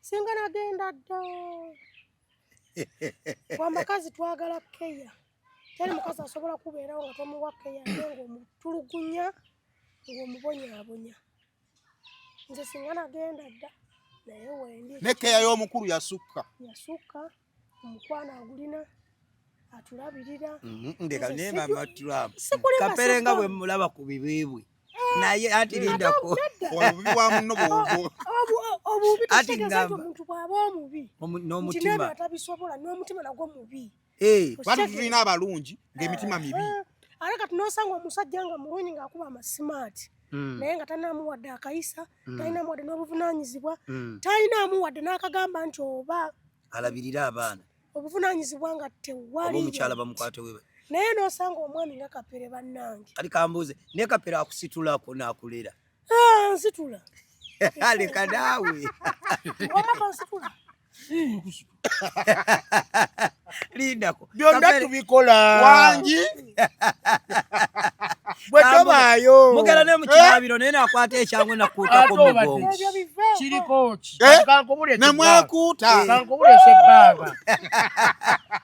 singa nagenda dda wamakazi twagala keya teri mukazi asobola kubeerawo nga tomuwa keya ng'omutulugunya ng'omubonyaabonya nze singa nagenda dda naye wendi ne keya y'omukulu yasukka omukwano agulina atulabirira ndeka ne mama Trump kaperenga bwe mulaba ku bibibwe naye ati lindako obubi bwa munno bwo obubi tegeeza omuntu bw'aba omubi n'omutima atabisobola n'omutima nagwo mubi batu tulina abalungi ng'emitima mibi ate kati n'osanga omusajja nga mulungi ng'akuba amasimaati naye nga tanaamuwadde akayisa talinamuwadde n'obuvunaanyizibwa talinamuwadde n'akagamba nti oba alabirira abaana obuvunaanyizibwa nga tewali omukyala bamukwate we naye n'osanga omwami nga Kapere bannange ali kambuuze ne Kapere akusitulako n'akulera nsitula leka naawe omaka nsitula lindako byonna tubikola wangi bwe tobaayo mugera ne mukirabiro naye nakwata ekyangwe nakuutako mugongo ebyo bive kiriko kankubule nemwekuuta kankubule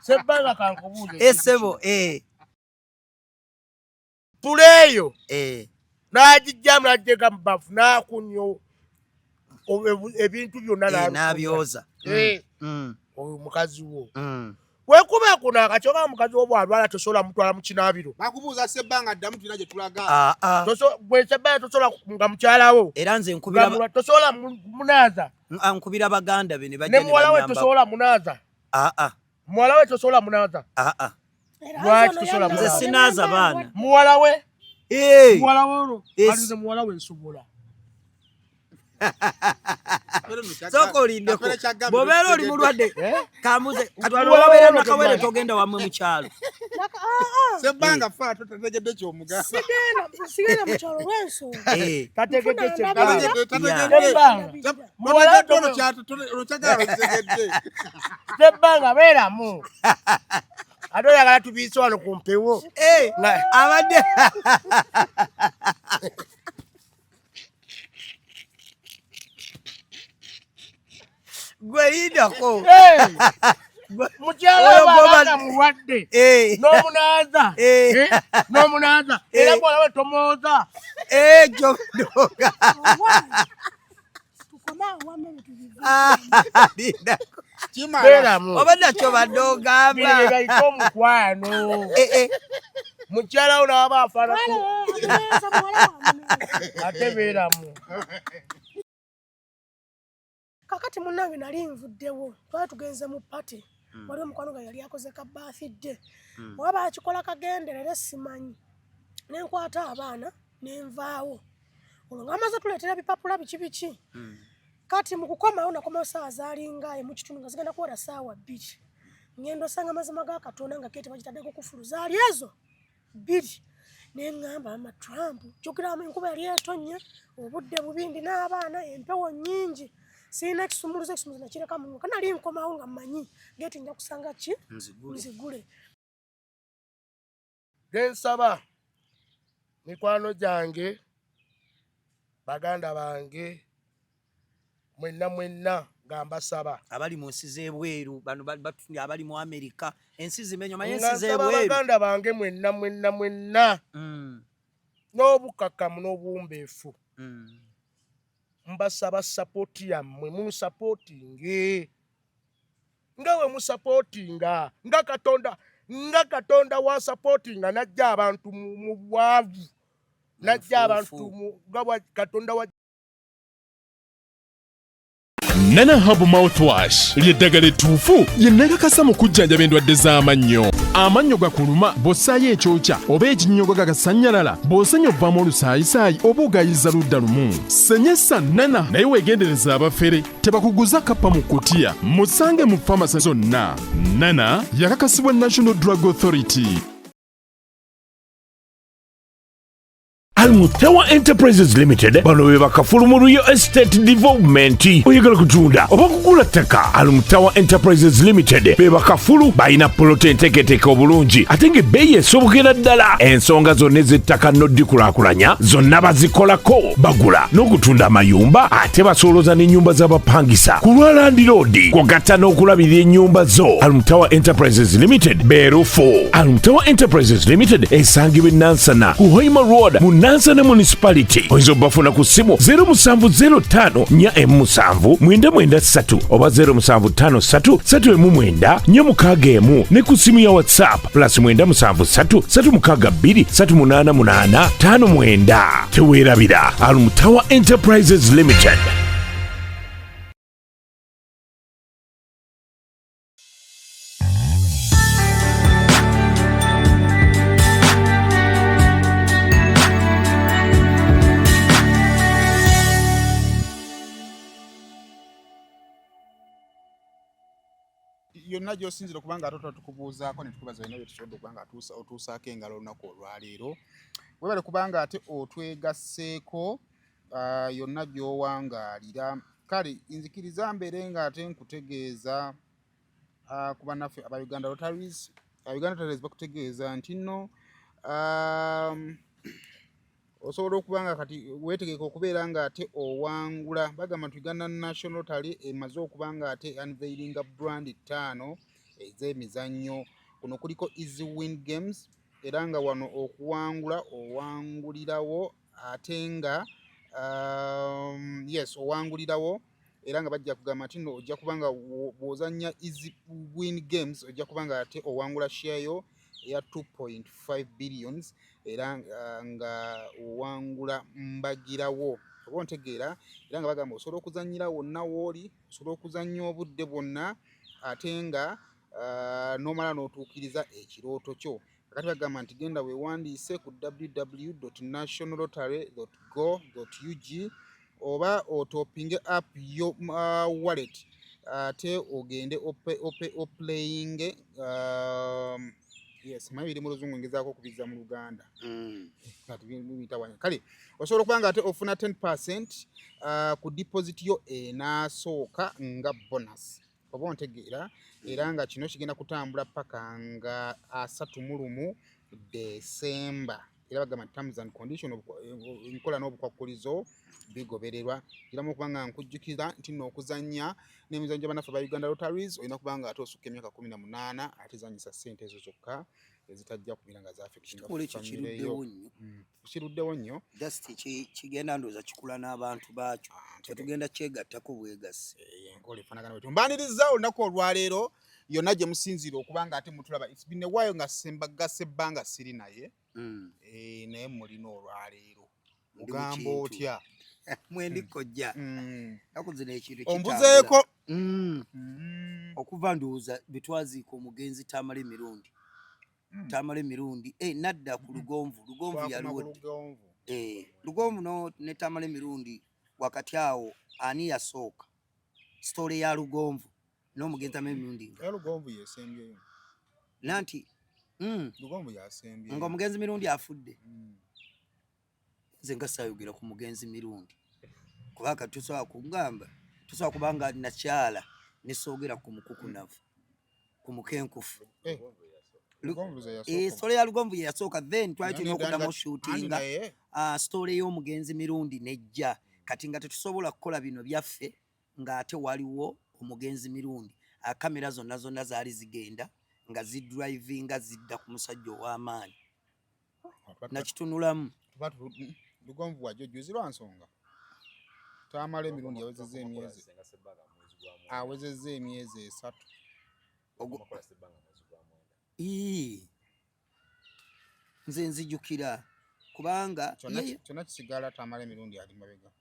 sebbanga kankubule esebo tuleeyo n'agijjamu n'agyeka mu bafu n'akunyo ebintu byonna n'abyoza oyo mukazi wo wekuba kuno akakyoka mukazi wo bwalwala tosobola mutwala mu kinaabiro bakubuuza sebbanga addamu tulina gye tulaga bwe sebbanga tosobola nga mukyalawo era nze nkubira tosobola munaaza nkubira baganda be ne bajja ne muwala we tosobola munaaza muwala we tosobola munaaza lwaki tosobola nze sinaaza baana muwala we muwala we olwo alize muwala we nsobola soko olindeko bw'obeera oli mulwadde kambuze katwalwabeera nakawere togenda wammwe mu kyalo sebbanga fa totegedde ky'omugamba sigenda mu kyalo lw'ensonga tategedde sebbanga beeramu ate oyagala tubiise wano ku mpewo abadde gwe lindako mukyala wabaga mulwadde n'omunaaza era bw'ola we tomwoza gyodoga lindako beeramu oba nakyo badde ogamba gaite omukwano mukyala wo naaba afaanako ate beeramu kakati munnange nali nvuddewo twali tugenze mu pati wali omukwano nga yali akoze ka birthday waba akikola kagenderere simanyi nenkwata abaana nenvaawo olwo ngamaze tuleetera ebipapula biki kati mu kukomawo nakomawo saawa zaalinga mu kitundu nga zigenda kuwera saawa 2 ngenda osanga amazima ga Katonda nga kete bagitaddeko kufulu zaali ezo 2 neŋŋamba ama Trump jjukiramu enkuba yali etonnya obudde bubindi n'abaana empewo nnyingi sina ekisumuluzo nakireka mu mwaka nali nkomawo nga mmanyi geeti nja kusanga ki nzigule gensaba mikwano gyange baganda bange mwenna nga mbasaba abali mu nsi z'ebweru bano batunde abali mu Amerika ensi zimenyo manye ensi z'ebweru baganda bange mwenna n'obukakamu n'obuwumbeefu mbasaba sapoti yammwe munsapootinge nga we musapootinga nga Katonda wa sapootinga najja abantu mu bwavu najja abantu nga Katonda wa Nana Herbal Mouthwash lyeddagala ettuufu lye nakakasa mu kujjanjaba endwadde z'amannyo. Amannyo gakuluma bw'ossaayo ekyokya oba ekinnyogo gagasanyalala bw'osenya ovaamu olusaayisaayi oba ogayiza ludda lumu. Senyesa Nana naye weegendereza abafere tebakuguza kappa mu kkutiya musange mu famasi zonna. Nana yakakasibwa National Drug Authority. Almutawa Enterprises Limited bano be bakafulu mu Royal Estate Development. Oyagala kutunda oba kugula ttaka, Almutawa Enterprises Limited be bakafulu balina polote enteeketeeke obulungi ate ng'ebbeeyi esobokera ddala. Ensonga zonna ez'ettaka n'oddikulaakulanya zonna bazikolako. Bagula n'okutunda amayumba ate basolooza n'ennyumba z'abapangisa ku lwa Land Road kw'ogatta n'okulabirira ennyumba zo. Almutawa Enterprises Limited beerufu. Almutawa Enterprises Limited esangibwa Nansana ku Hoima Road mu Nansana Municipality. Oyinza obafuna ku ssimu 0705 479 oba 0753 319 461 ne ku ssimu ya WhatsApp +973 362 388 59. Teweerabira Almutawa Enterprises Limited. Yonna gy'osinzira okubanga ate tukubuuzaako ne tukubaza bino bye tusobodde okubanga otuusaako engalo olunaku olwaleero. Webale kubanga ate otwegasseeko yonna gy'owangaalira. Kale nzikiriza mbeere ng'ate nkutegeeza ku bannaffe aba Uganda Rotaries. Uganda Rotaries bakutegeeza nti nno osobola okubanga kati weetegeka okubeera ng'ate owangula. Bagamba nti Uganda National Rotary emaze okubanga ate unveilinga brand 5 ez'emizannyo. Kuno kuliko Easy Win Games era nga wano okuwangula owangulirawo ate nga yes owangulirawo era nga bajja kugamba nti nno ojja kubanga bw'ozannya Easy Win Games ojja kubanga ate owangula share yo eya 2.5 billions era nga owangula mbagirawo. Oba ontegeera era nga bagamba osobola okuzannyira wonna wooli, osobola okuzannya obudde bwonna ate nga n'omala n'otuukiriza ekirooto kyo. Kakati bagamba nti genda weewandiise ku www.nationalrotary.go.ug oba otopinge app yo wallet ate ogende oplayinge yes mayi biri mu luzungu ngezaako okubiza mu Luganda. Kati biyitawanya. Kale osobola okubanga ate ofuna 10% ku deposit yo enaasooka nga bonus. Oba ontegeera era nga kino kigenda kutambula paka nga 31 December. Era bagamba terms and condition enkola n'obukwakkulizo bigobererwa. Kiramu okubanga nkujjukira nti nno okuzannya n'emizannyo gy'abannaffe ba Uganda Rotaries olina kubanga ate osukka emyaka 18 ate zanyisa ssente ezo zokka ezitajja kumira nga zaafekitinga famire yo. Kiruddewo nnyo. Just kigenda ndooza kikula n'abantu baakyo. Tetugenda kyegattako bwegassi. Enkola efaanagana bwetyo. Mbaaniriza olunaku olwaleero yonna gye musinziira okubanga ate mutulaba. It's been a while nga Sembagase ebbanga siri naye. Naye mulina olwaleero. Mugamba otya? Mwendikojja. Nakuzina ekintu ombuzeeko. Okuva ndowooza betwaziika omugenzi Tamale Mirundi. Tamale Mirundi nadda ku Lugonvu. Lugonvu yaliwo. Lugonvu ne Tamale Mirundi wakati awo ani yasooka story ya Lugonvu n'omugenzi Tamale Mirundi. Lugonvu yesembyeyo. Nanti Lugonvu yasembyeyo. nga omugenzi Mirundi afudde. Nze nga saayogera ku mugenzi Mirundi kubanga tusobola kugamba tusobola kubanga nakyala nesoogera ku mukukunavu ku mukenkufu. Story ya Lugonvu yasooka then twali tulina okuddamu shootinga story y'omugenzi Mirundi nejja kati nga tetusobola kukola bino byaffe ng'ate waliwo omugenzi Mirundi. Kamera zonna zaali zigenda nga zidrivinga zidda ku musajja ow'amaanyi nakitunulamu. Lugonvu wajjojjozi lwa nsonga Tamale Mirundi yawezezza emyezi 3. Nze nzijukira kubanga kyonna kisigala Tamale Mirundi ali mabega.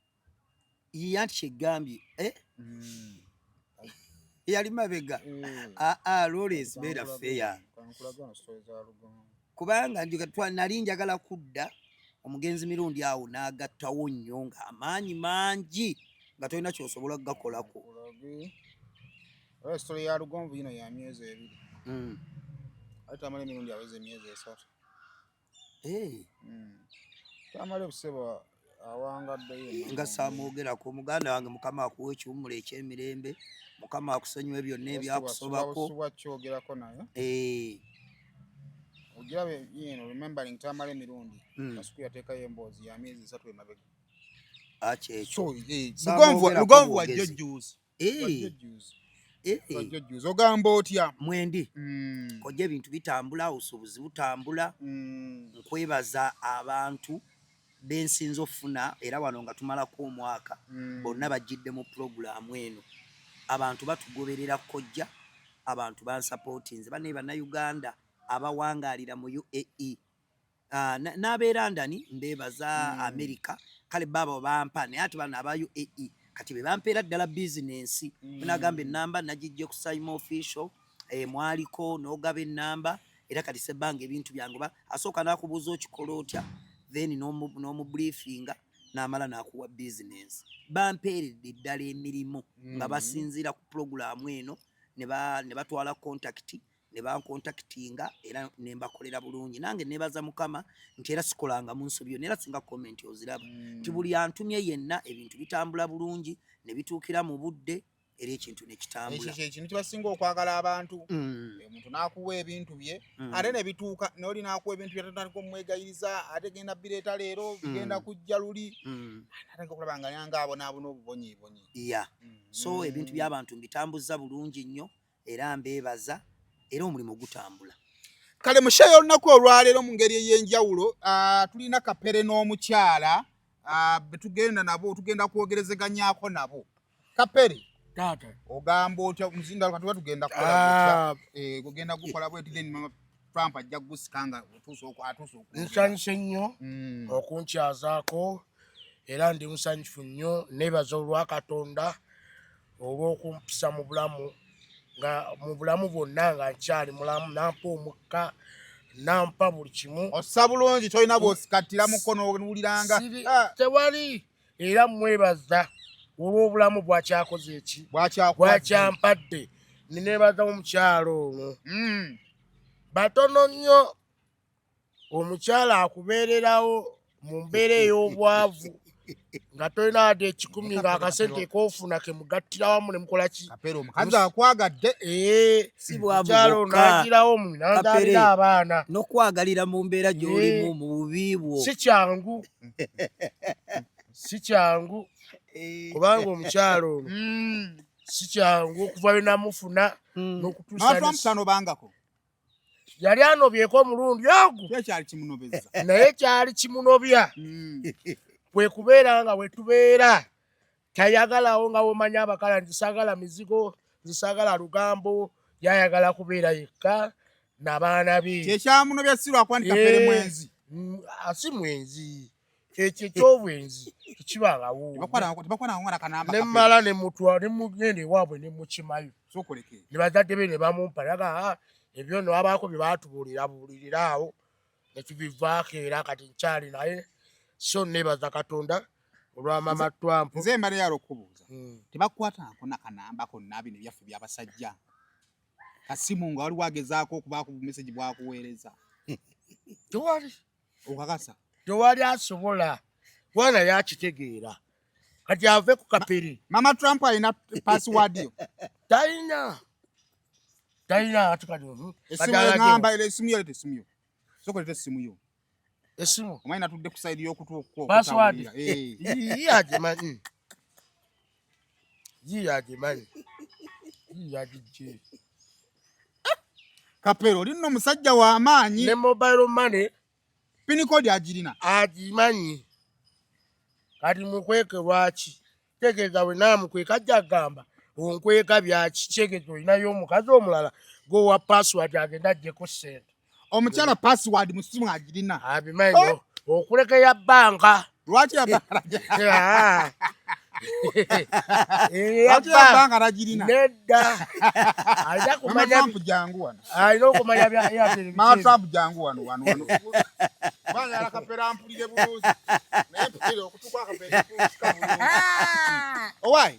Anti kyegambye yali mabega. Lawrence beera feya kubanga nali njagala kudda omugenzi Mirundi awo n'agattawo nnyo nga amaanyi mangi nga tolina kyosobola gakolako. Story ya Lugonvu yino ya myezi 2. Ate Tamale Mirundi aweze emyezi 3. Tamale buseba awangadde nga samwogerako muganda wange mukama akuwa ekiwummulo ekyemirembe mukama akusonyiwa byonna ebyakusobako kyogerako naye ogirabe remembering Tamale emirundi kasuku yateekayo emboozi ya myezi 3 emabega akyekyo lugonvu wajjojjuuzi ogamba otya mwendi kojja ebintu bitambula obusuubuzi butambula nkwebaza abantu bensinza okufuna era wano nga tumalako omwaka bonna bajjidde mu pulogulaamu eno abantu batugoberera kojja abantu bansapootinze bane bannayuganda abawangaalira mu UAE n'abeera ndani mbebaza America kale baba bampa naye ate bano aba UAE kati be bampeera ddala bizinensi nagamba ennamba nagijje ku Simon Official mwaliko n'ogaba ennamba era kati sebbanga ebintu byange asooka n'akubuuza okikola otya then n'omu briefinga n'amala n'akuwa bizinensi bampeeredde ddala emirimu nga basinziira ku pulogulaamu eno ne batwala kontakiti ne bankontakitinga era ne mbakolera bulungi nange nebaza mukama nti era sikolanga mu nsobi yonna era singa komenti oziraba nti buli antumye yenna ebintu bitambula bulungi ne bituukira mu budde era ekintu ne kitambula ekyo ekintu kibasinga okwagala abantu omuntu n'akuwa ebintu bye ate ne bituuka n'oli n'akuwa ebintu bye tatandika omwegayiriza ate genda bireeta leero bigenda kujja luli atandika okulaba nga yanga abonaabona obubonyiibonyi so ebintu by'abantu mbitambuza bulungi nnyo era mbeebaza era omulimu gutambula kale mushayo olunaku olwaleero mu ngeri ey'enjawulo tulina Kapere n'omukyala betugenda nabo tugenda kwogerezeganyako nabo Kapere tata ogamba otya muzinda kati batugenda kukola ogenda gukola bwe then mama Trump ajja kusikanga atuuso nsanyuse nnyo okunkyazaako era ndi musanyufu nnyo nebaza olwa Katonda olw'okumpisa mu bulamu nga mu bulamu bwonna nga nkyali mulamu nampa omukka nampa buli kimu ossa bulungi tolina bw'osikattira mukono owuliranga tewali era mwebaza olw'obulamu bwakyakoze eki bwakyampadde ninebaza omukyalo ono batono nnyo omukyala akubeererawo mu mbeera ey'obwavu nga tolina wadde 10 nga akasente koofuna kemugattira wamu ne mukola ki Kapere omukazi akwagadde mukyalo n'agirawo nanzaalira abaana n'okwagalira mu mbeera gy'olimu mu bubi bwo si kyangu kubanga omukyalo ono si kyangu okuva bwe namufuna n'okutuusanobangako yali anobyeko omulundi ogwo naye kyali kimunobya bwe kubeera nga bwe tubeera tayagalawo nga womanya abakala nzisagala mizigo nzisagala lugambo yayagala kubeera yekka n'abaana be kyekyamunobya sirwakwandika Kapere mwenzi asi mwenzi ekyo ekyobwenzi tekibangawo nemmala nemugenda ewaabwe nemukimayo ne bazadde be ne bamumpa yaga ebyo no abaako bye baatubuulirira awo netubivaako era kati nkyali naye so nebaza Katonda olwa mama Trump nze mbale yalo okubuuza tebakwatako nakanamba konna bino byaffe byabasajja kasimu nga wali wagezaako okubaako message bwakuweereza tewali okakasa tewali asobola bwana yakitegeera kati ave ku Kapere mama Trump alina password yo talina ate kati ngamba ile esimu yo esimu yo sokolete esimu yo esimu omwana tudde ku side y'okutuuko password yagimanyi yagijje Kapere oli nno musajja w'amaanyi ne mobile money pin code agirina agimanyi kati mukweke lwaki tegeeza bwe naamukweka ajja agamba onkweka byaki kyegeeza olinayo omukazi omulala gowa password agenda ajjeko ssente omukyala password mu simu agirina abimanyi okuleka ya bbanka lwaki yabbanga nagirina nedda alina kumanya alina okumanya Trump jangu wano banyala Kapere ampulire bulungi naye mpulire okutuuka Kapere owayi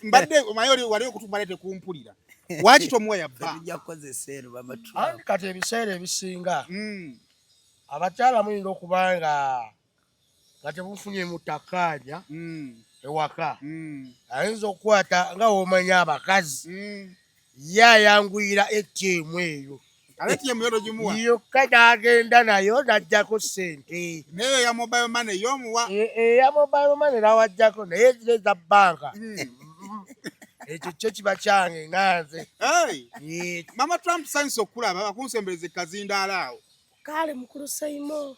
mbadde omayoli wali okutumalete kumpulira waki tomuwa yabba kati ebiseera ebisinga abakyala muyinza okuba nga nga tebufunye mutakanya ewaka ayinza okukwata nga womanya abakazi yayanguyira ATM eyo yokka n'agenda nayo n'ajjako ssente naye ya mobile money y'omuwa eya mobile money n'awajjako naye zire za bbanka ekyo kyo kiba kyange nganze. Mama Trump sanyusa okulaba akunsembereza ekazindaala awo kale mukulu Saimo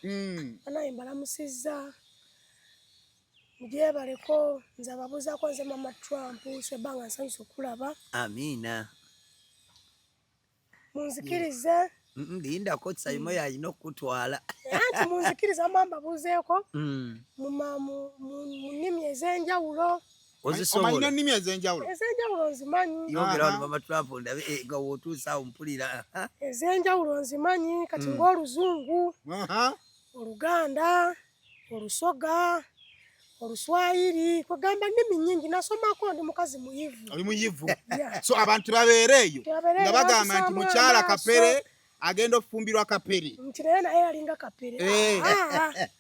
anaye mbalamusizza mugyebaleko nze ababuuzaako nze Mama Trump sebbanga nsanyusa okulaba. Amiina. Munzikirize lindako Saimo yalina okutwala anti munzikiriza mbabuuzeeko mu nnimi ez'enjawulo. Omanyi ennimi ez'enjawulo nzimanyi. Yogera wano Mama Trump ndabe nga wootuusa awo mpulira. Ez'enjawulo nzimanyi kati ng'Oluzungu, Oluganda, Olusoga, Oluswayiri, kwegamba nnimi nnyingi nasomako ndi mukazi muyivu. Oli muyivu. So abantu babeera eyo nga bagamba nti mukyala Kapere agenda okufumbirwa Kapere. Nti naye naye alinga Kapere.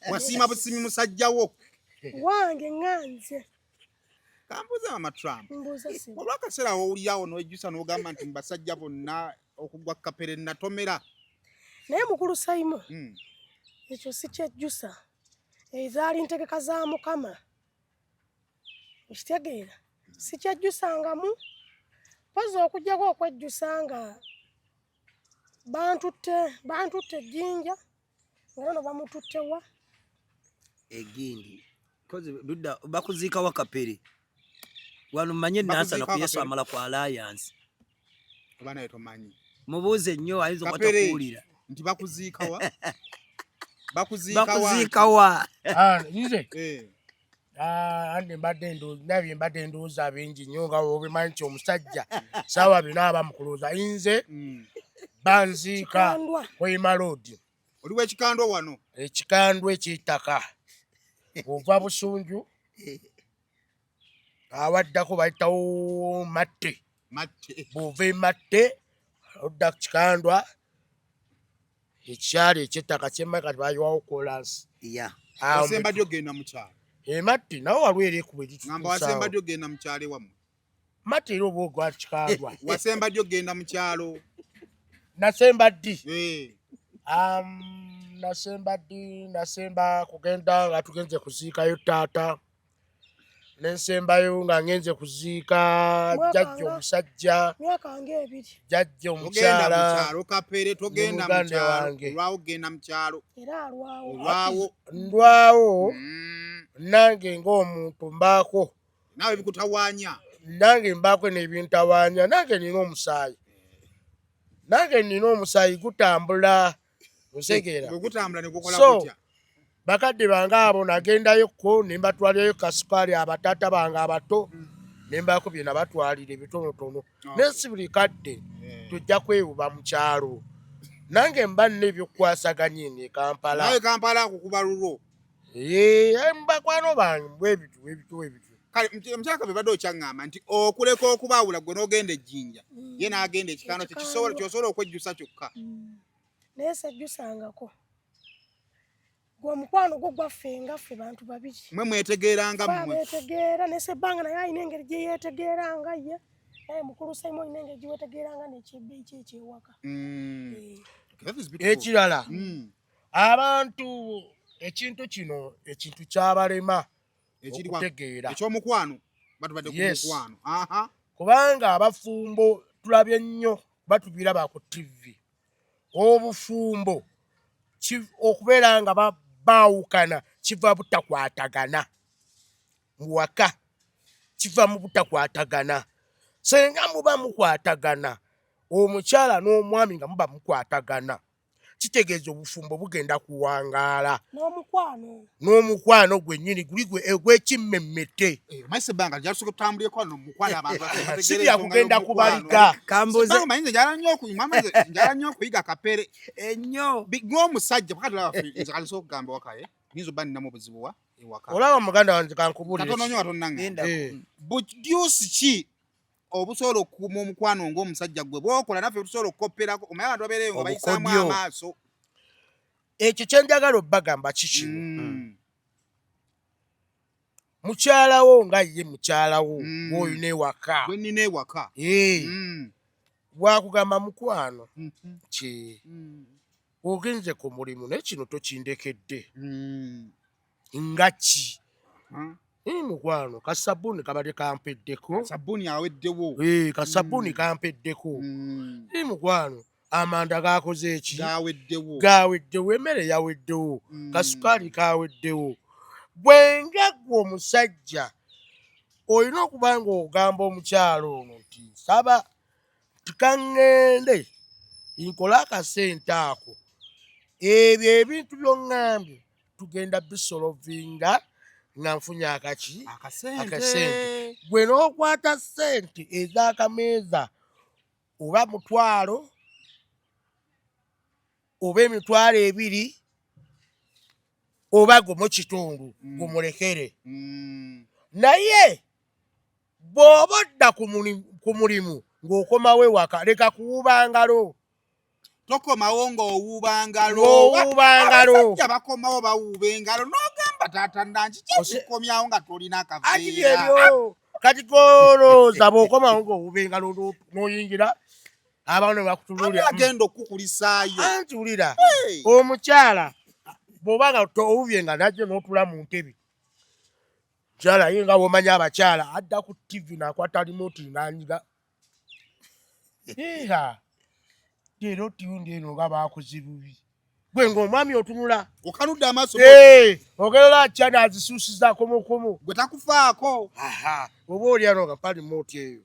Wasiima busimi musajjawo. Wange nganze. Kambuuza Mama Trump. Mbuuza olw'akaseera owulirawo n'ojjusa n'ogamba nti mbasajja bonna okugwa Kapere natomera. Naye mukulu Saimo ekyo si kyejjusa. Ezaali ntegeka za Mukama. Okitegeera si kyejjusangamu pozi okujjako okwejjusa nga bantutte ejjinja nga nono bamututtewa egindi dudda bakuziika wa Kapere wano mmanye Nansana ku Yesu amala ku Alliance oba naye tomanyi mubuuze nnyo ayinza okwatakuwulira nti bakuziika wa bakuziika wa nze andi mbadde ndowooza bingi nnyo nga obimanyi nti omusajja saawa bino aba mukuluuza nze banziika Hoima Road. Oli w'ekikandwa wano? Ekikandwa eky'ettaka bw'ova Busunju awaddako bayitawo Matte. Bw'ova e Matte odda ku kikandwa ekyali eky'ettaka kyemma kati bayiwawo kolansi. Wasembadde ogenda mu kyalo? Matte nawo waliwo era ekuba ekituusa. Ngamba wasembadde ogenda mu kyalo ewammwe? Matte era oba ogwa kikandwa. Wasembadde ogenda mu kyalo? Nasembaddi. Nasemba kugenda nga tugenze kuziikayo taata. Nensembayo nga ngenze kuziika jjajja omusajja. Myaka ng'ebiri. Jjajja omukyala. Ogenda mu kyalo Kapere togenda mu kyalo. Olwawo ogenda mu kyalo. Era alwawo. Ndwawo. Nange ng'omuntu mbaako. Naawe bikutawaanya. Nange mbaako n'ebintawaanya. Nange nina omusaayi gutambula osegeera. Gutambula ne gukola gutya? Bakadde bange abo nagendayoko ne mbatwalirayo kasukaali abataata bange abato ne mbakubye nabatwalira ebitonotono. N'ensi buli kadde tujja kwewuba mu kyalo. Nange mba nina ebyokukwasaganya eno e Kampala. Nawe Kampala akukuba lulwo? Bakwano bange bwebitu. Kale omukyala be badde okyaŋŋamba nti okuleka okubaawula gwe n'ogenda ejjinja ye n'agenda ekikano kyosobola okwejjusa kyokka. Naye sejjusangako gwe omukwano gwo gwaffe nga ffe bantu babiri. Mmwe mwetegeeranga mmwe? Beetegeera naye sebbanga naye alina engeri gye yeetegeeranga ye. Naye mukulu Saimo alina engeri gye weetegeeranga n'ekibbi kye ekyewaka. Ekirala abantu ekintu kino ekintu kyabalema okutegeera ekyomukwano batubadde ku mukwano. Kubanga abafumbo tulabye nnyo batubiraba ku TV. Obufumbo okubeera nga baawukana kiva butakwatagana mu waka, kiva mu butakwatagana. Senga muba mukwatagana omukyala n'omwami nga muba mukwatagana kitegeeza obufumbo bugenda kuwangaala. N'omukwano gwennyini guli egw'ekimmemmete. Maisebanga jalusoka kutambulirako wano mukwano abantu sibya kugenda kubaliga. Njala nnyo okuyiga Kapere ennyo ng'omusajja pakati laffe nze kalisoka okugamba wakaye nyinza obba nninamu obuzibu ewaka. Olaba muganda wange kankubulira katono nnyo katonnaŋŋamba bujuusi ki obusobola okukuuma omukwano ng'omusajja gwe bw'okola naffe tusobola okukopperako omanyi abantu babeereyo nga bayisaamu amaaso. Ekyo kye njagala obbagamba kikino mukyalawo nga ye mukyalawo w'olina ewaka gwe nnina ewaka bwakugamba mukwano ki ogenze ku mulimu naye kino tokindekedde nga ki mukwano kasabuni kabadde kampeddeko kasabuni aweddewo kasabuni kampeddeko mukwano amanda gakoze eki gaweddewo emmere yaweddewo kasukaali kaweddewo bwenga gwe omusajja olina okuba nga ogamba omukyalo ono nti saba tikaŋŋende nkola akasente ako ebyo ebintu by'oŋŋambye tugenda bisolovinga nga nfunye akasente gwe n'okwata ssente ez'akameeza oba mutwalo oba emitwalo 2 oba gumu kitundu gumulekere naye bw'oba odda ku mulimu ng'okomawo ewaka leka kuwuba ngalo tokomawo ng'owuuba ngalo abasajja bakomawo bawuuba engalo n'ogamba taata nanki kyekukomyawo nga tolina akaveera kati golooza bw'okomawo ng'owuuba engalo n'oyingira abantu ne bakutululira agenda okukulisaayo anti wulira omukyala bw'oba nga owubye nga najjo n'otula mu ntebe mukyala ye nga bw'omanya abakyala adda ku tv n'akwata limoti n'anyiga leero tiyundi eno nga baakoze bubi gwe ng'omwami otunula okanudde amaaso ogerera atya n'azisuusiza komokomo gwe takufaako oba olyano nga pali mooti eyo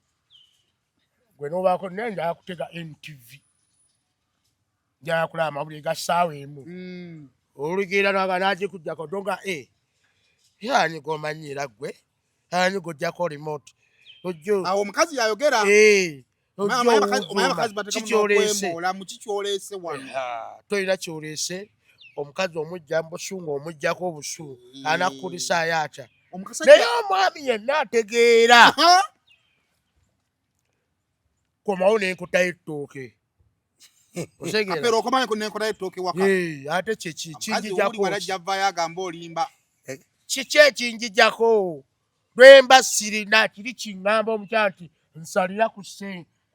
gwe n'obaako naye njala kutega NTV njala kulaba amawulire ga ssaawa emu olugenda naga n'agikugyako donga ani g'omanyi era gwe ani g'ojjako remote awo omukazi yayogera mukikyolese wano tolina kyolese omukazi omujja mubusungu omujjako obusungu anakukulisaayo atya naye omwami yenna ategeera komawo nenkutayo ettooke ate kiki ekinjijako lwemba sirina kiri kiŋŋamba omukyala nti nsalira ku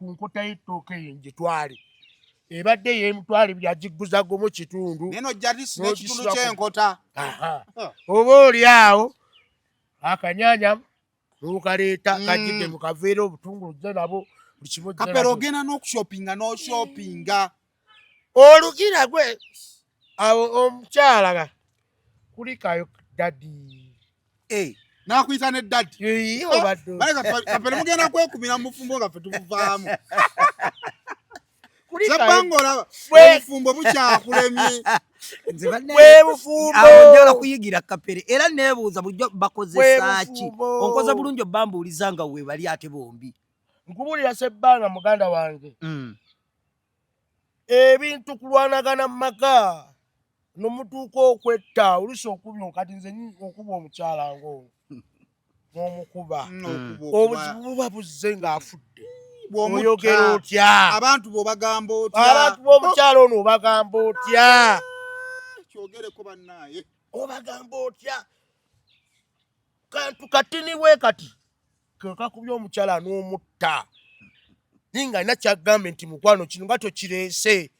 nkota y'ettooke eyo ngitwale ebadde yeemutwale byagiguza gumu kitundu oba oli awo akanyanya n'okaleeta kajjidde mu kaveera obutungulu ze nabo buli kimu kapero ogenda n'okushopinga n'oshopinga olugira gwe awo omukyala kulikayo dadi nakuyita ne dadi kapero mugenda kwekumira mu bufumbo nga ffe tubuvaamu sabbangola obufumbo bukyakulemye njagala kuyigira kapere era neebuuza bulijjo bakozesa ki onkoze bulungi obambuuliza nga weebali ate bombi nkubulira sebbanga muganda wange ebintu kulwanagana mu maka nomutuuka okwetta oluusi okubya kati nze okuba omukyala ng'ono n'omukuba obuzibu buba buzze ng'afudde oyogera otya abantu b'obagamba otya abantu b'omukyala ono obagamba otya kyogereko bannaaye obagamba otya kantu katiniwe kati kakubya omukyala n'omutta naye nga alina kyaggambe nti mukwano kino nga tokireese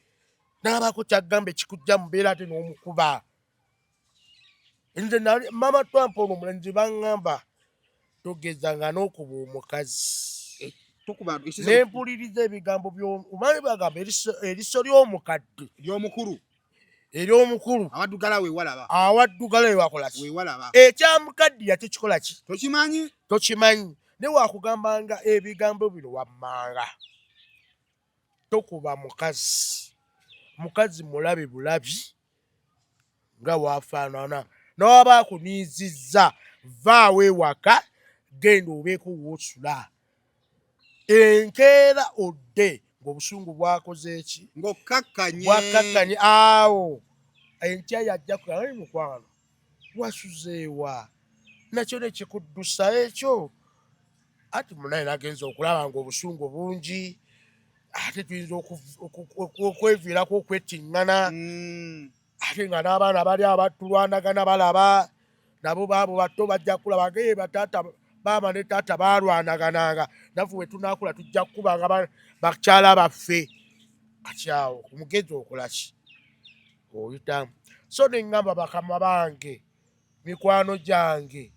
n'abaako kyaggambe kikujja mubeera ate n'omukuba nze mama Trump ono omulenzi baŋŋamba togezanga n'okuba omukazi nempuliriza ebigambo by'omwami bagamba eriso ly'omukadde ery'omukulu awaddugala wewakola ki ekyamukaddiya tekikola ki tokimanyi ne wakugambanga ebigambo bino wammanga tokuba mukazi mulabe bulabi nga wafaanana n'oba akuniizizza vaawo ewaka genda obeeko woosula enkeera odde ng'obusungu bwakoze eki bwakakkanye awo enkya yajja kugaali mukwano wasuzeewa nakyo nekikuddusa ekyo ati munaye nagenza okulaba ng'obusungu bungi ate tuyinza okweviirako okwettiŋŋana ate nga n'abaana bali abatulwanagana balaba nabo baabo bato bajja kulaba ge batata baba ne tata balwanagananga nafu we tunakula tujja kubanga bakyala baffe akyawo kumugezi okulaki oyita so nengamba bakama bange mikwano gyange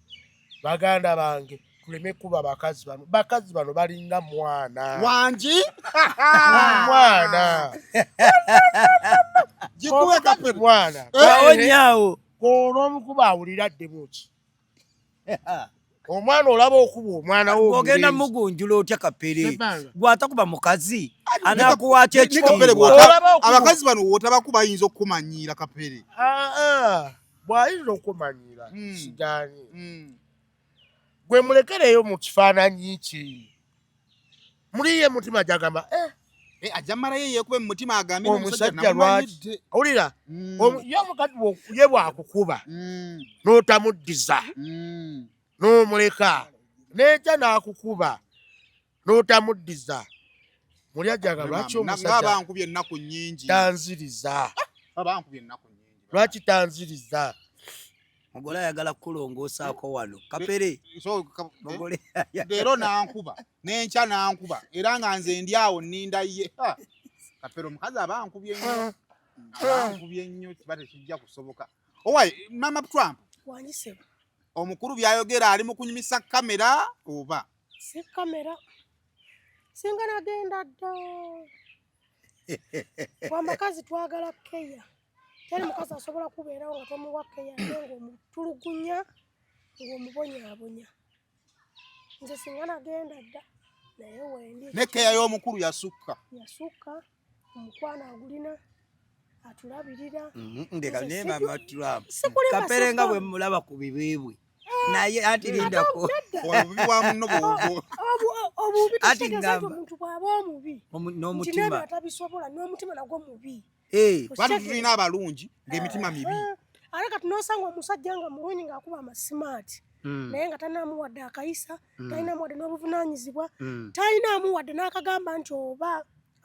baganda bange tuleme kuba bakazi bano balinga mwana wanji mwana jikuwe kape mwana kaonyawo kono mukuba awulira ddemuki omwana olaba okuba omwana wo ogenda mugunjula otya Kapere gwatakuba mukazi anakuwakya ekitiibwa abakazi bano wotabakuba ayinza okukumanyira Kapere bw'ayinza okukumanyira sigaani gwe mulekereyo mu kifaananyi ki muliye mutima gyagamba ajamala ye yekuba mu mutima agambe omusajja lwaki owulira ye omukazi ye bwakukuba n'otamuddiza n'omuleka n'ekya n'akukuba n'otamuddiza muli ajaga lwaki omusajja nkubye ennaku nnyingi tanziriza abankubye ennaku nnyingi lwaki tanziriza mugole ayagala kulongoosaako wano Kapere mugole leero nankuba n'enkya nankuba era nga nze ndi awo nninda ye Kapere omukazi abankubye nnyo kiba tekijja kusoboka owaye mama Trump wanyiseba omukulu byayogera ali mu kunyumisa kamera oba si kamera singa nagenda dda wamakazi twagala keya teri mukazi asobola kubeerawo nga tomuwa keya ng'omutulugunya ng'omubonyaabonya nze singa nagenda dda naye wendi ne keya y'omukulu yasukka omukwana agulina atulabirira ndeka ne mama Trump Kapere nga bwe mulaba ku bibibwe naye ati lindako obubi bwa munno bw'obwo obubi tegeeza omuntu bw'aba omubi n'omutima atabisobola n'omutima nagwo mubi bantu tulina abalungi ng'emitima mibi ate kati n'osanga omusajja nga mulungi ng'akuba amasimaati naye nga tanaamuwadde akayisa talinamuwadde n'obuvunaanyizibwa talinamuwadde n'akagamba nti oba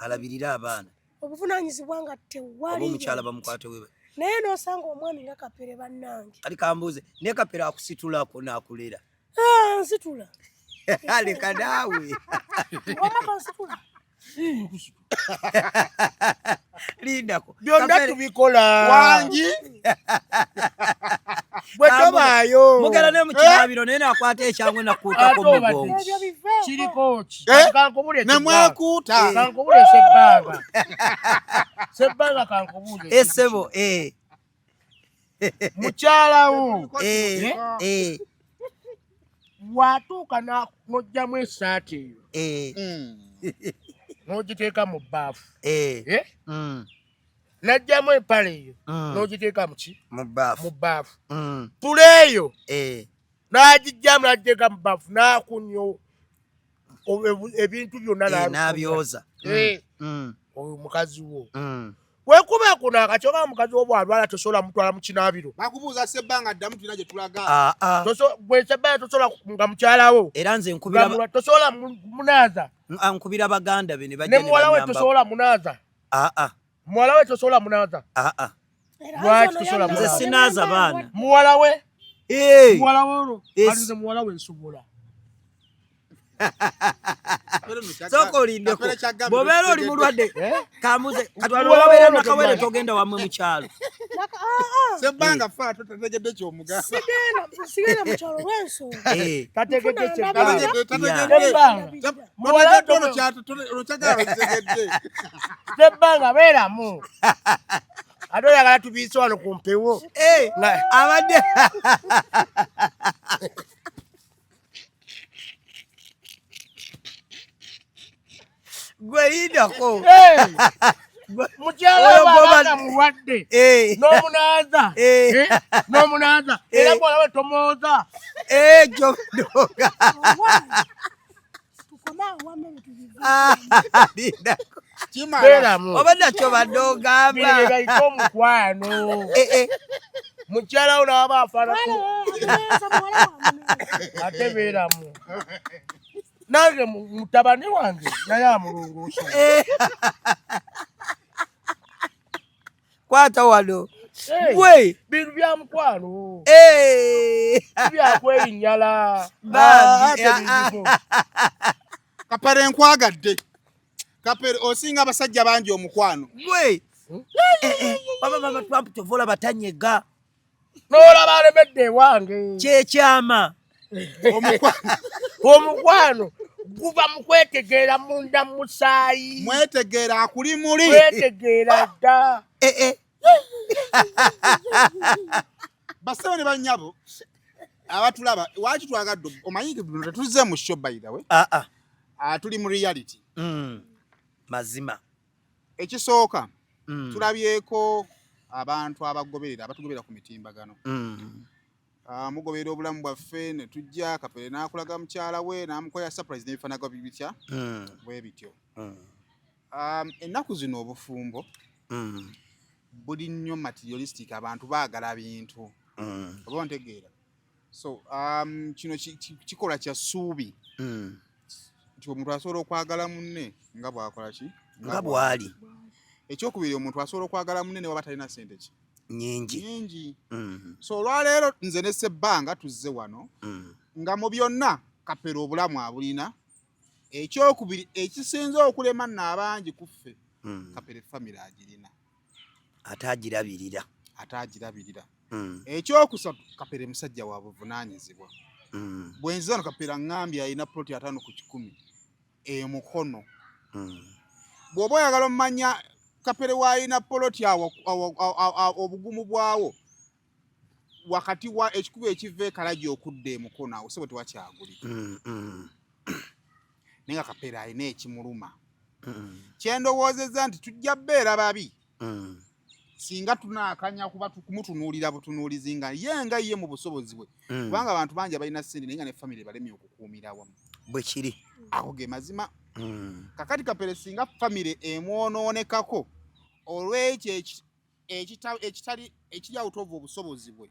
alabirira abaana obuvunaanyizibwa nga tewali omukyala bamukwate wewe naye n'osanga omwami nga Kapere bannange kali kambuuze ne Kapere akusitulako n'akulera nsitula leka naawe omaka nsitula lindako byonna tubikola wangi bwe tobaayo mugera ne mukirabiro naye nakwata ekyangwe nakuutako mugongo kiriko ki nemwekuuta kankubule sebbanga kankubule esebo mukyalawo watuuka n'ojjamu essaati eyo n'ogiteeka mu bbaafu n'ajjamu empale eyo n'ogiteeka mu bbaafu pula eyo n'agijjamu n'agiteeka mu bbaafu n'akunya ebintu byonna n'abyoza oyo mukazi wo wekuba kuno akatyoka mukazi wo bwalwala tosobola mutwala mu kinaabiro bakubuuza sebbanga ddamu tulina gye tulaga gwe sebbanga tosobola nga mukyalawo era nze nkubira tosobola munaaza nkubira baganda be ne bajja ne muwala we tosobola munaaza muwala we tosobola munaaza lwaki tosobola nze sinaaza baana muwala we alize muwala we nsobola soko olindeko bw'obeera oli mulwadde kamuze kati waliwabeera nakawere togenda wamwe mukyalo sebbanga fa totegedde kyomugamba sigenda mukyalo lw'ensonga sebbanga beeramu ate oyagala tubiise wano ku mpewo abadde gweyindako mukyala wabanga mulwadde n'omunaaza era bwala we tomwoza gyodoga obadde kyo badde ogamba bayita omukwano mukyala wo naaba afaanako ate beeramu nange mutabani wange naye amulongoosa kwata wano Gwe bintu bya mukwano. Byakweyinyala. Kapere nkwagadde. Kapere osinga abasajja bangi omukwano. Gwe baba Trump tovola batanyega. N'olaba alemedde ewange. Kyekyama. Omukwano guva mu kwetegeera munda mu musaayi. Mwetegeera akuli muli. Kwetegeera dda. Basebo ne bannyabo abatulaba lwaki twagadde omanyi bino tetuzze mu show by the way. Tuli mu reality. Mazima. Ekisooka tulabyeko abantu abatugobera ku mitimbagano. Mugoberera obulamu bwaffe ne tujja Kapere n'akulaga mukyala we n'amukoya surprise n'ebifanaga bibitya bwe bityo. Ennaku zino obufumbo buli nnyo materialistic, abantu baagala bintu. Oba ontegeera. So kino kikola kya ssuubi nti omuntu asobola okwagala munne nga bw'akola ki? Nga bw'ali. Ekyokubiri omuntu asobola okwagala munne ne waba talina ssente ki? Nyingi. So olwaleero nze ne Ssebbanga tuzze wano nga mu byonna Kapere obulamu abulina. Ekyokubiri ekisinze okulema nno abangi ku ffe Kapere family agirina. Atagirabirira. Ekyokusatu Kapere musajja wa buvunaanyizibwa. Bwenziza no Kapere ngambye alina ploti 5 ku 10 mukono. Bw'oba oyagala omanya Kapere w'alina poloti awo obugumu bwawo wakati wa ekikubo ekiva ekalagi okudda emukono awo so bwe tewakyaguli. Naye Kapere alina ekimuluma. Kyendowoozezza nti tujja bbeera babi singa tunaakanya kuba kumutunuulira butunuulizi nga ye mu busobozi bwe. Kubanga abantu bangi abalina ssente naye nga ne family balemye okukuumira wamu. Bwe kiri. Ako ge mazima. Kakati Kapere singa family emwonoonekako olw'ekyo ekiri out of obusobozi bwe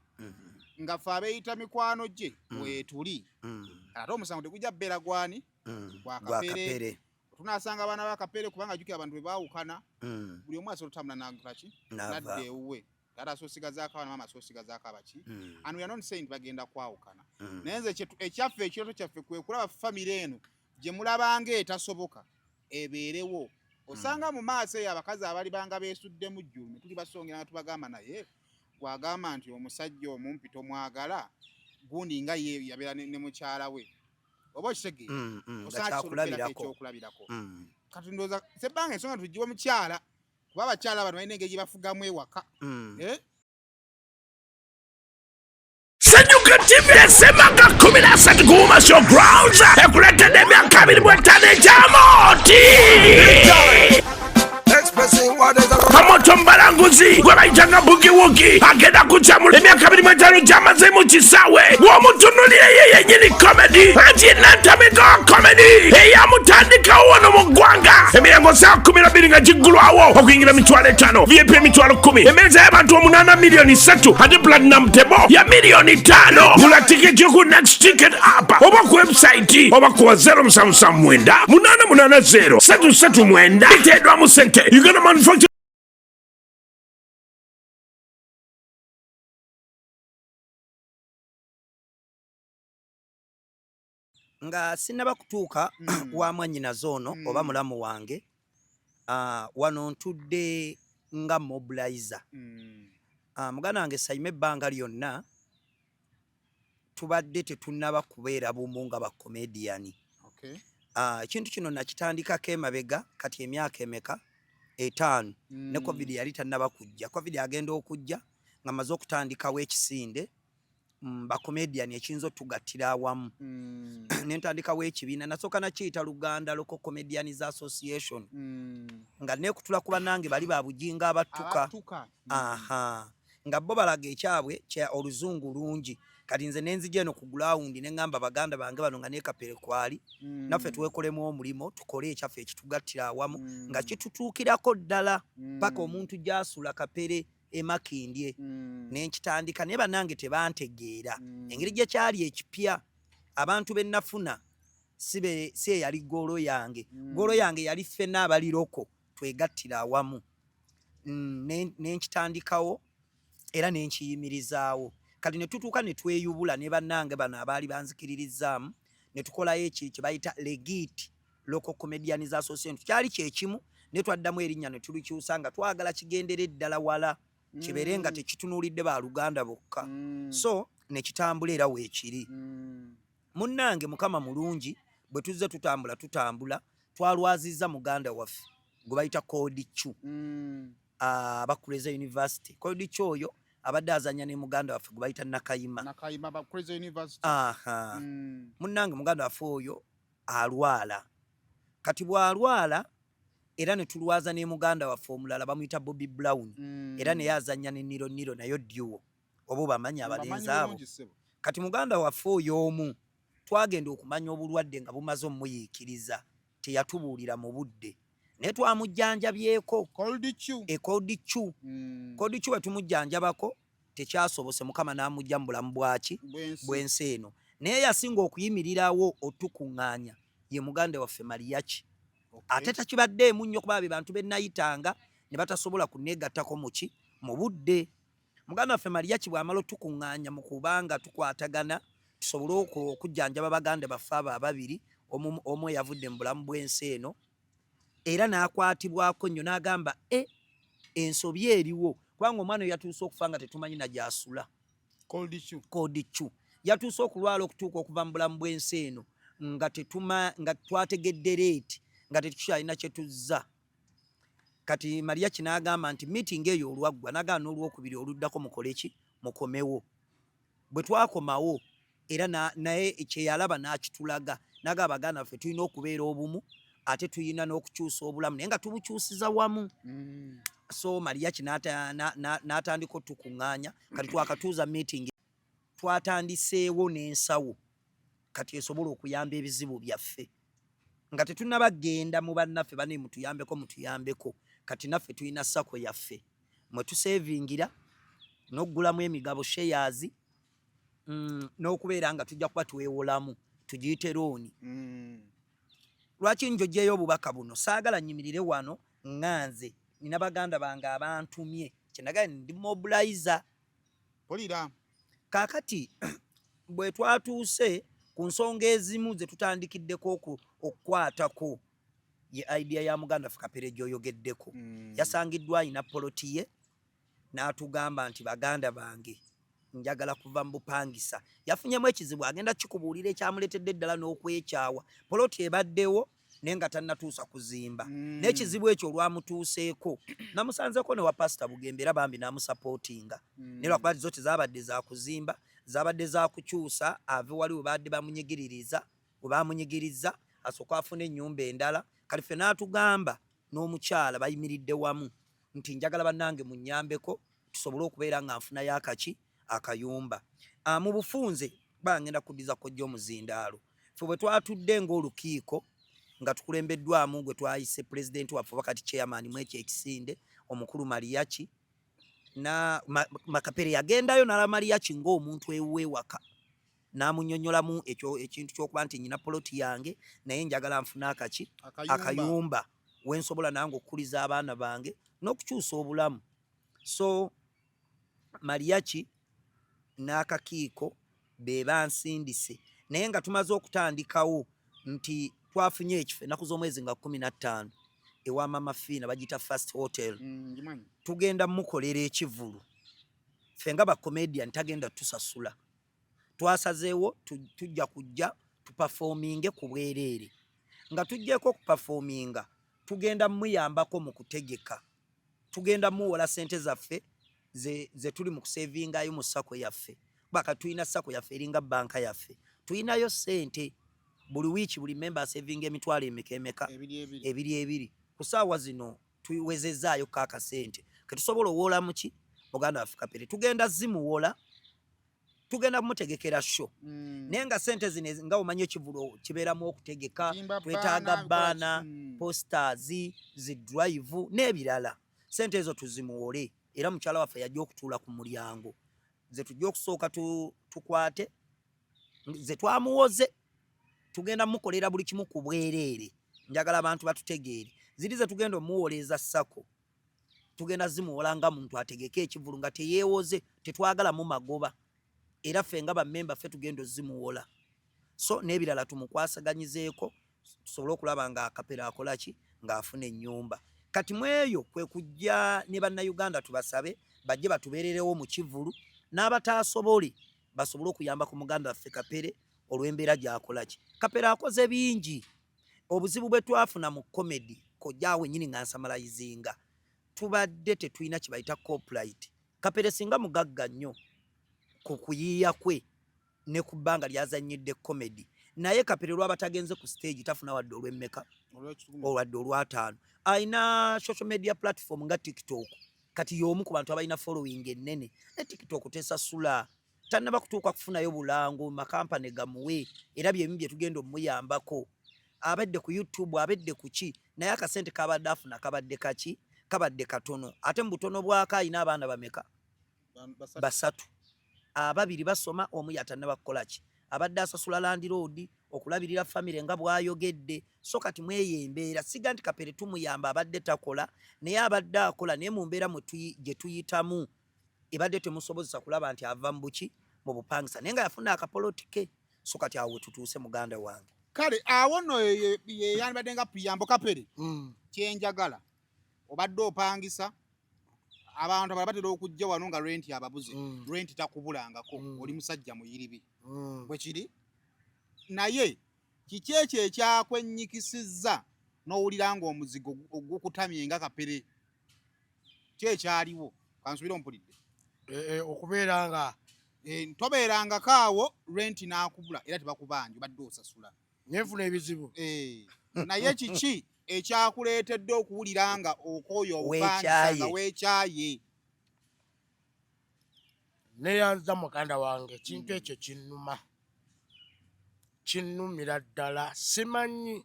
nga ffe abeeyita mikwano gye bwetuli ate omusango tegujja bbeera gwani gwa Kapere. Tunaasanga abaana ba Kapere kubanga jjukira abantu bwe baawukana buli omu asobola otambula n'agulaki nadda ewuwe. Taata asoosigazaako abaana maama asoosigazaako abaki. And we are not saying bagenda kwawukana. Naye nze ekyaffe ekirooto kyaffe kwe kulaba family eno gye mulabanga etasoboka ebeerewo. Osanga mu maaso eyo abakazi abali banga beesuddemu jjulu ne tuli basongera nga tubagamba naye gwagamba nti omusajja omumpi tomwagala gundi nga ye yabeera ne mukyala we. Oba okitegeera osanga ekyokulabirako. Kati ndowooza Ssebbanga ensonga tugiwa mukyala kuba abakyala bano balina engeri gye bafugamu ewaka. Senyuka TV esemanga 13 kuuma showgrounds ekuleetedde emyaka 25 egy'amooti. Kamoto Mbalanguzi gwe bayitanga Bugiwugi agenda kukyamula emyaka 25 gy'amaze mu kisaawe w'omutunulire ye yennyini comedy anti Nantamiga comedy eyamutandikawo wano mu ggwanga. Emirengo saa 12 nga giggulwawo okuyingira emitwalo 5 VIP emitwalo 10 emmeeza y'abantu 8 miliyoni 3 ate platinum table ya miliyoni 5. Gula tiketi yo ku Next Ticket app oba ku website oba ku 0779 880 339 biteeddwa mu ssente Uganda Manufacturing. Nga sinaba kutuuka wa mwannyina zoono oba mulamu wange wano ntudde nga mobilizer. Muganda wange Sayime ebbanga lyonna tubadde tetunnaba kubeera bumu nga bakomediyani. Ekintu kino nakitandikako emabega kati emyaka emeka 5 ne covid yali tannaba kujja. Covid agenda okujja nga maze okutandikawo ekisinde bakomediyani ekiyinza otugattira awamu. Nentandikawo ekibiina nasooka nakiyita Luganda Local Comedians Association nga neekutula kuba nange bali babujinga abattuka. Nga bo balaga ekyabwe kya oluzungu lungi. Kati nze nenzija eno ku ground ne ngamba baganda bange bano nga ne Kapere kwali naffe tuwekolemu omulimo tukole ekyaffe ekitugattira awamu nga kitutuukirako ddala paka omuntu gy'asula Kapere emakindye nenkitandika naye bannange tebantegeera engeri gye kyali ekipya abantu be nnafuna si eyali golo yange. Golo yange yali ffenna abaliroko twegattira awamu nenkitandikawo era nenkiyimirizaawo kati ne tutuuka ne tweyubula ne bannange bano abaali banzikiririzaamu ne tukolayo ekiri kye bayita Legit Local Comedians Association kyali kyekimu ne twaddamu erinnya ne tulikyusa nga twagala kigendera eddala wala kibeere nga tekitunuulidde baaluganda bokka so ne kitambula era weekiri munnange mukama mulungi bwe tuzze tutambula twalwazizza muganda waffe gwe bayita Kodichu abakuleza University Kodichu oyo abadde azanya ne muganda waffe gwe bayita Nakayima bakuleza University munnange muganda waffe oyo alwala kati bw'alwala era ne tulwaza ne muganda waffe omulala bamuyita Bobby Brown era naye azanya ne Niro nayo duo oba bamanyi abalenzi abo kati muganda waffe oyo omu twagenda okumanya obulwadde nga bumaze ommuyiikiriza teyatubuulira mu budde naye twamujjanjabyeko Kodichu we tumujjanjabako tekyasobose mukama n'amujja mu bulamu bwaki bw'ensi eno naye yasinga okuyimirirawo otukuŋŋaanya ye muganda waffe Mariachi ate takibaddeemu nnyo kuba be bantu be nayitanga ne batasobola kuneegattako muki mu budde muganda waffe Mariachi bw'amala otukuŋŋaanya mu kubanga tukwatagana tusobole okujjanjaba baganda baffe abo ababiri omu yavudde mu bulamu bw'ensi eno era n'akwatibwako nnyo n'agamba ensobi eriwo kubanga omwana oyo yatuuse okufa nga tetumanyi na gy'asula Kodichu yatuuse okulwala okutuuka okuva mu bulamu bw'ensi eno nga twategedde leeti nga tetukyalina kye tuzza kati Mariachi n'agamba nti meeting eyo olwaggwa n'agamba n'olwokubiri oluddako mukole ki mukomewo bwe twakomawo era naye kyeyalaba n'akitulaga n'agamba baganda baffe tulina okubeera obumu ate tulina n'okukyusa obulamu naye nga tubukyusiza wamu so Mariachi n'atandika otukuŋŋaanya kati twakatuuza meeting twatandiseewo n'ensawo kati esobola okuyamba ebizibu byaffe nga tetunnabagenda mu bannaffe bane mutuyambeko kati naffe tulina sako yaffe mwe tusevingira n'okugulamu emigabo shares n'okubeera nga tujja kuba twewolamu tugiyite looni lwaki njogyeyo obubaka buno saagala nyimirire wano ŋŋanze nina baganda bange abantumye kyenagala ndi mobilizer polira kaakati bwe twatuuse ku nsonga ezimu ze tutandikiddeko okukwatako ye idea ya muganda ffe Kapere gy'oyogeddeko yasangiddwa ayina poloti ye n'atugamba nti baganda bange njagala kuva mu bupangisa yafunyemu ekizibu agenda kikubuulira ekyamuleetedde eddala n'okwekyawa poloti ebaddewo naye nga tannatuusa kuzimba n'ekizibu ekyo olwamutuuseeko namusanzeko ne wa pasita Bugembe era bambi n'amusapootinga naye lwakuba zo tezaabadde za kuzimba zabadde za kukyusa ave wali we badde bamunyigiriza asooka afuna ennyumba endala kati ffe n'atugamba n'omukyala bayimiridde wamu nti njagala bannange munnyambeko tusobole okubeera nga nfunayo akayumba mu bufunze bangenda kuddiza kojja omuzindaalo ffe bwe twatudde ng'olukiiko nga tukulembeddwamu gwe twayise pulezidenti waffe wakati chairman mwekyo ekisinde omukulu Mariachi na Makapere yagendayo n'ala Mariachi ng'omuntu ewewaka n'amunnyonnyolamu ekintu ky'okuba nti nyina poloti yange naye njagala nfuna akayumba wensobola nange okukuliza abaana bange n'okukyusa obulamu so Mariachi n'akakiiko be bansindise naye nga tumaze okutandikawo nti twafunye ekifo ennaku z'omwezi nga 15 ewa Mama Fina bagita First Hotel tugenda mukolera ekivulu ffe nga bakomedian tagenda tusasula twasazeewo tujja kujja tupafominge ku bwereere nga tujjeko kupafominga tugenda muyambako mu kutegeka tugenda muwola sente zaffe ze tuli mu kusevingayo mu sako yaffe baka tulina sako yaffe eringa banka yaffe tulinayo sente buli wiiki buli member saving emitwalo emeka ebiri ku ssaawa zino tuwezezaayo kaaka sente ketusobola owola muki muganda waffe Kapere tugenda zimuwola tugenda mutegekera show naye nga sente zino nga omanyi ekivulo kibeeramu okutegeka twetaaga baana posters zi drive n'ebirala sente ezo tuzimuwole era mukyala waffe yajja okutuula ku mulyango ze tujja okusooka tukwate ze twamuwoze tugenda mukolera buli kimu ku bwereere njagala abantu batutegeere ziri ze tugenda omuwoleeza sako tugenda zimuwola nga muntu ategeke ekivulu nga teyeewoze tetwagala mu magoba era ffe nga bammemba ffe tugenda zimuwola so n'ebirala tumukwasaganyizeeko tusobole okulaba nga akapera akola ki ng'afuna ennyumba kati mu eyo kwe kujja ne bannayuganda tubasabe bajje batubeererewo mu kivulu n'abataasobole basobole okuyamba ku muganda waffe kapere olw'embeera gy'akola ki kapera akoze bingi obuzibu bwe twafuna mu komedi kojjaawe nnyini nga nsamalayizinga tubadde tetulina kye bayita copyright kapere singa mugagga nnyo ku kuyiiya kwe ne ku bbanga lyazannyidde komedi naye kapere olwaba tagenze ku stage tafuna wadde olw'emmeka olwadde olw'ataano ayina social media platform nga TikTok kati y'omu ku bantu abalina following ennene ne TikTok tesasula tannaba kutuuka kufunayo bulango makampani gamuwe era byemu bye tugenda omuyambako abadde ku YouTube abadde ku ki naye akasente kabadde afuna kabadde kaki kabadde katono ate mu butono bwako ayina abaana bameka basatu ababiri basoma omu yatannaba kukola ki abadde asasula land road okulabirira family nga bwayogedde so kati mweyembeera siga nti kapere tumuyamba abadde takola naye abadde akola naye mu mbeera gye tuyitamu ebadde temusobozesa kulaba nti ava mu buki mu bupangisa naye nga yafuna akapolotike so kati awo wetutuuse muganda wange kale awo nno yandibadde nga piyambo kapere kyenjagala obadde opangisa abantu abatera okujja wano nga renti ababuze renti takubulangako oli musajja muyiribi bwe kiri naye kiki ekyo ekyakwennyikisizza n'owulira ng'omuzigo ogukutamye nga kapere kyekyaliwo kansubire ompulidde okubeera nga tobeerangako awo renti n'akubula era tebakubanja obadde osasula nefuna ebizibu naye kiki ekyakuleetedde okuwulira nga okooyo obupangisa nga weekyaye neyanza muganda wange ekintu ekyo kinnumira ddala simanyi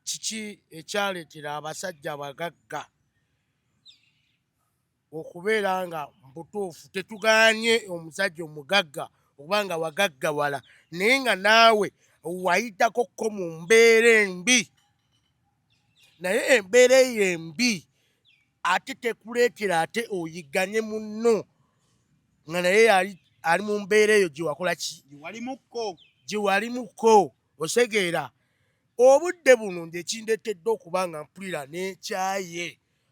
kiki ekyaleetera abasajja abagagga okubeera nga mbutuufu tetuganye omusajja omugagga okubanga wagaggawala naye nga naawe wayitako ko mu mbeera embi naye embeera eyo embi ate tekuleetera ate oyiganye munno nga naye ali mu mbeera eyo gyewakola ki gyewalimukko osegeera obudde buno ndekindeetedde okuba nga mpulira n'ekyaye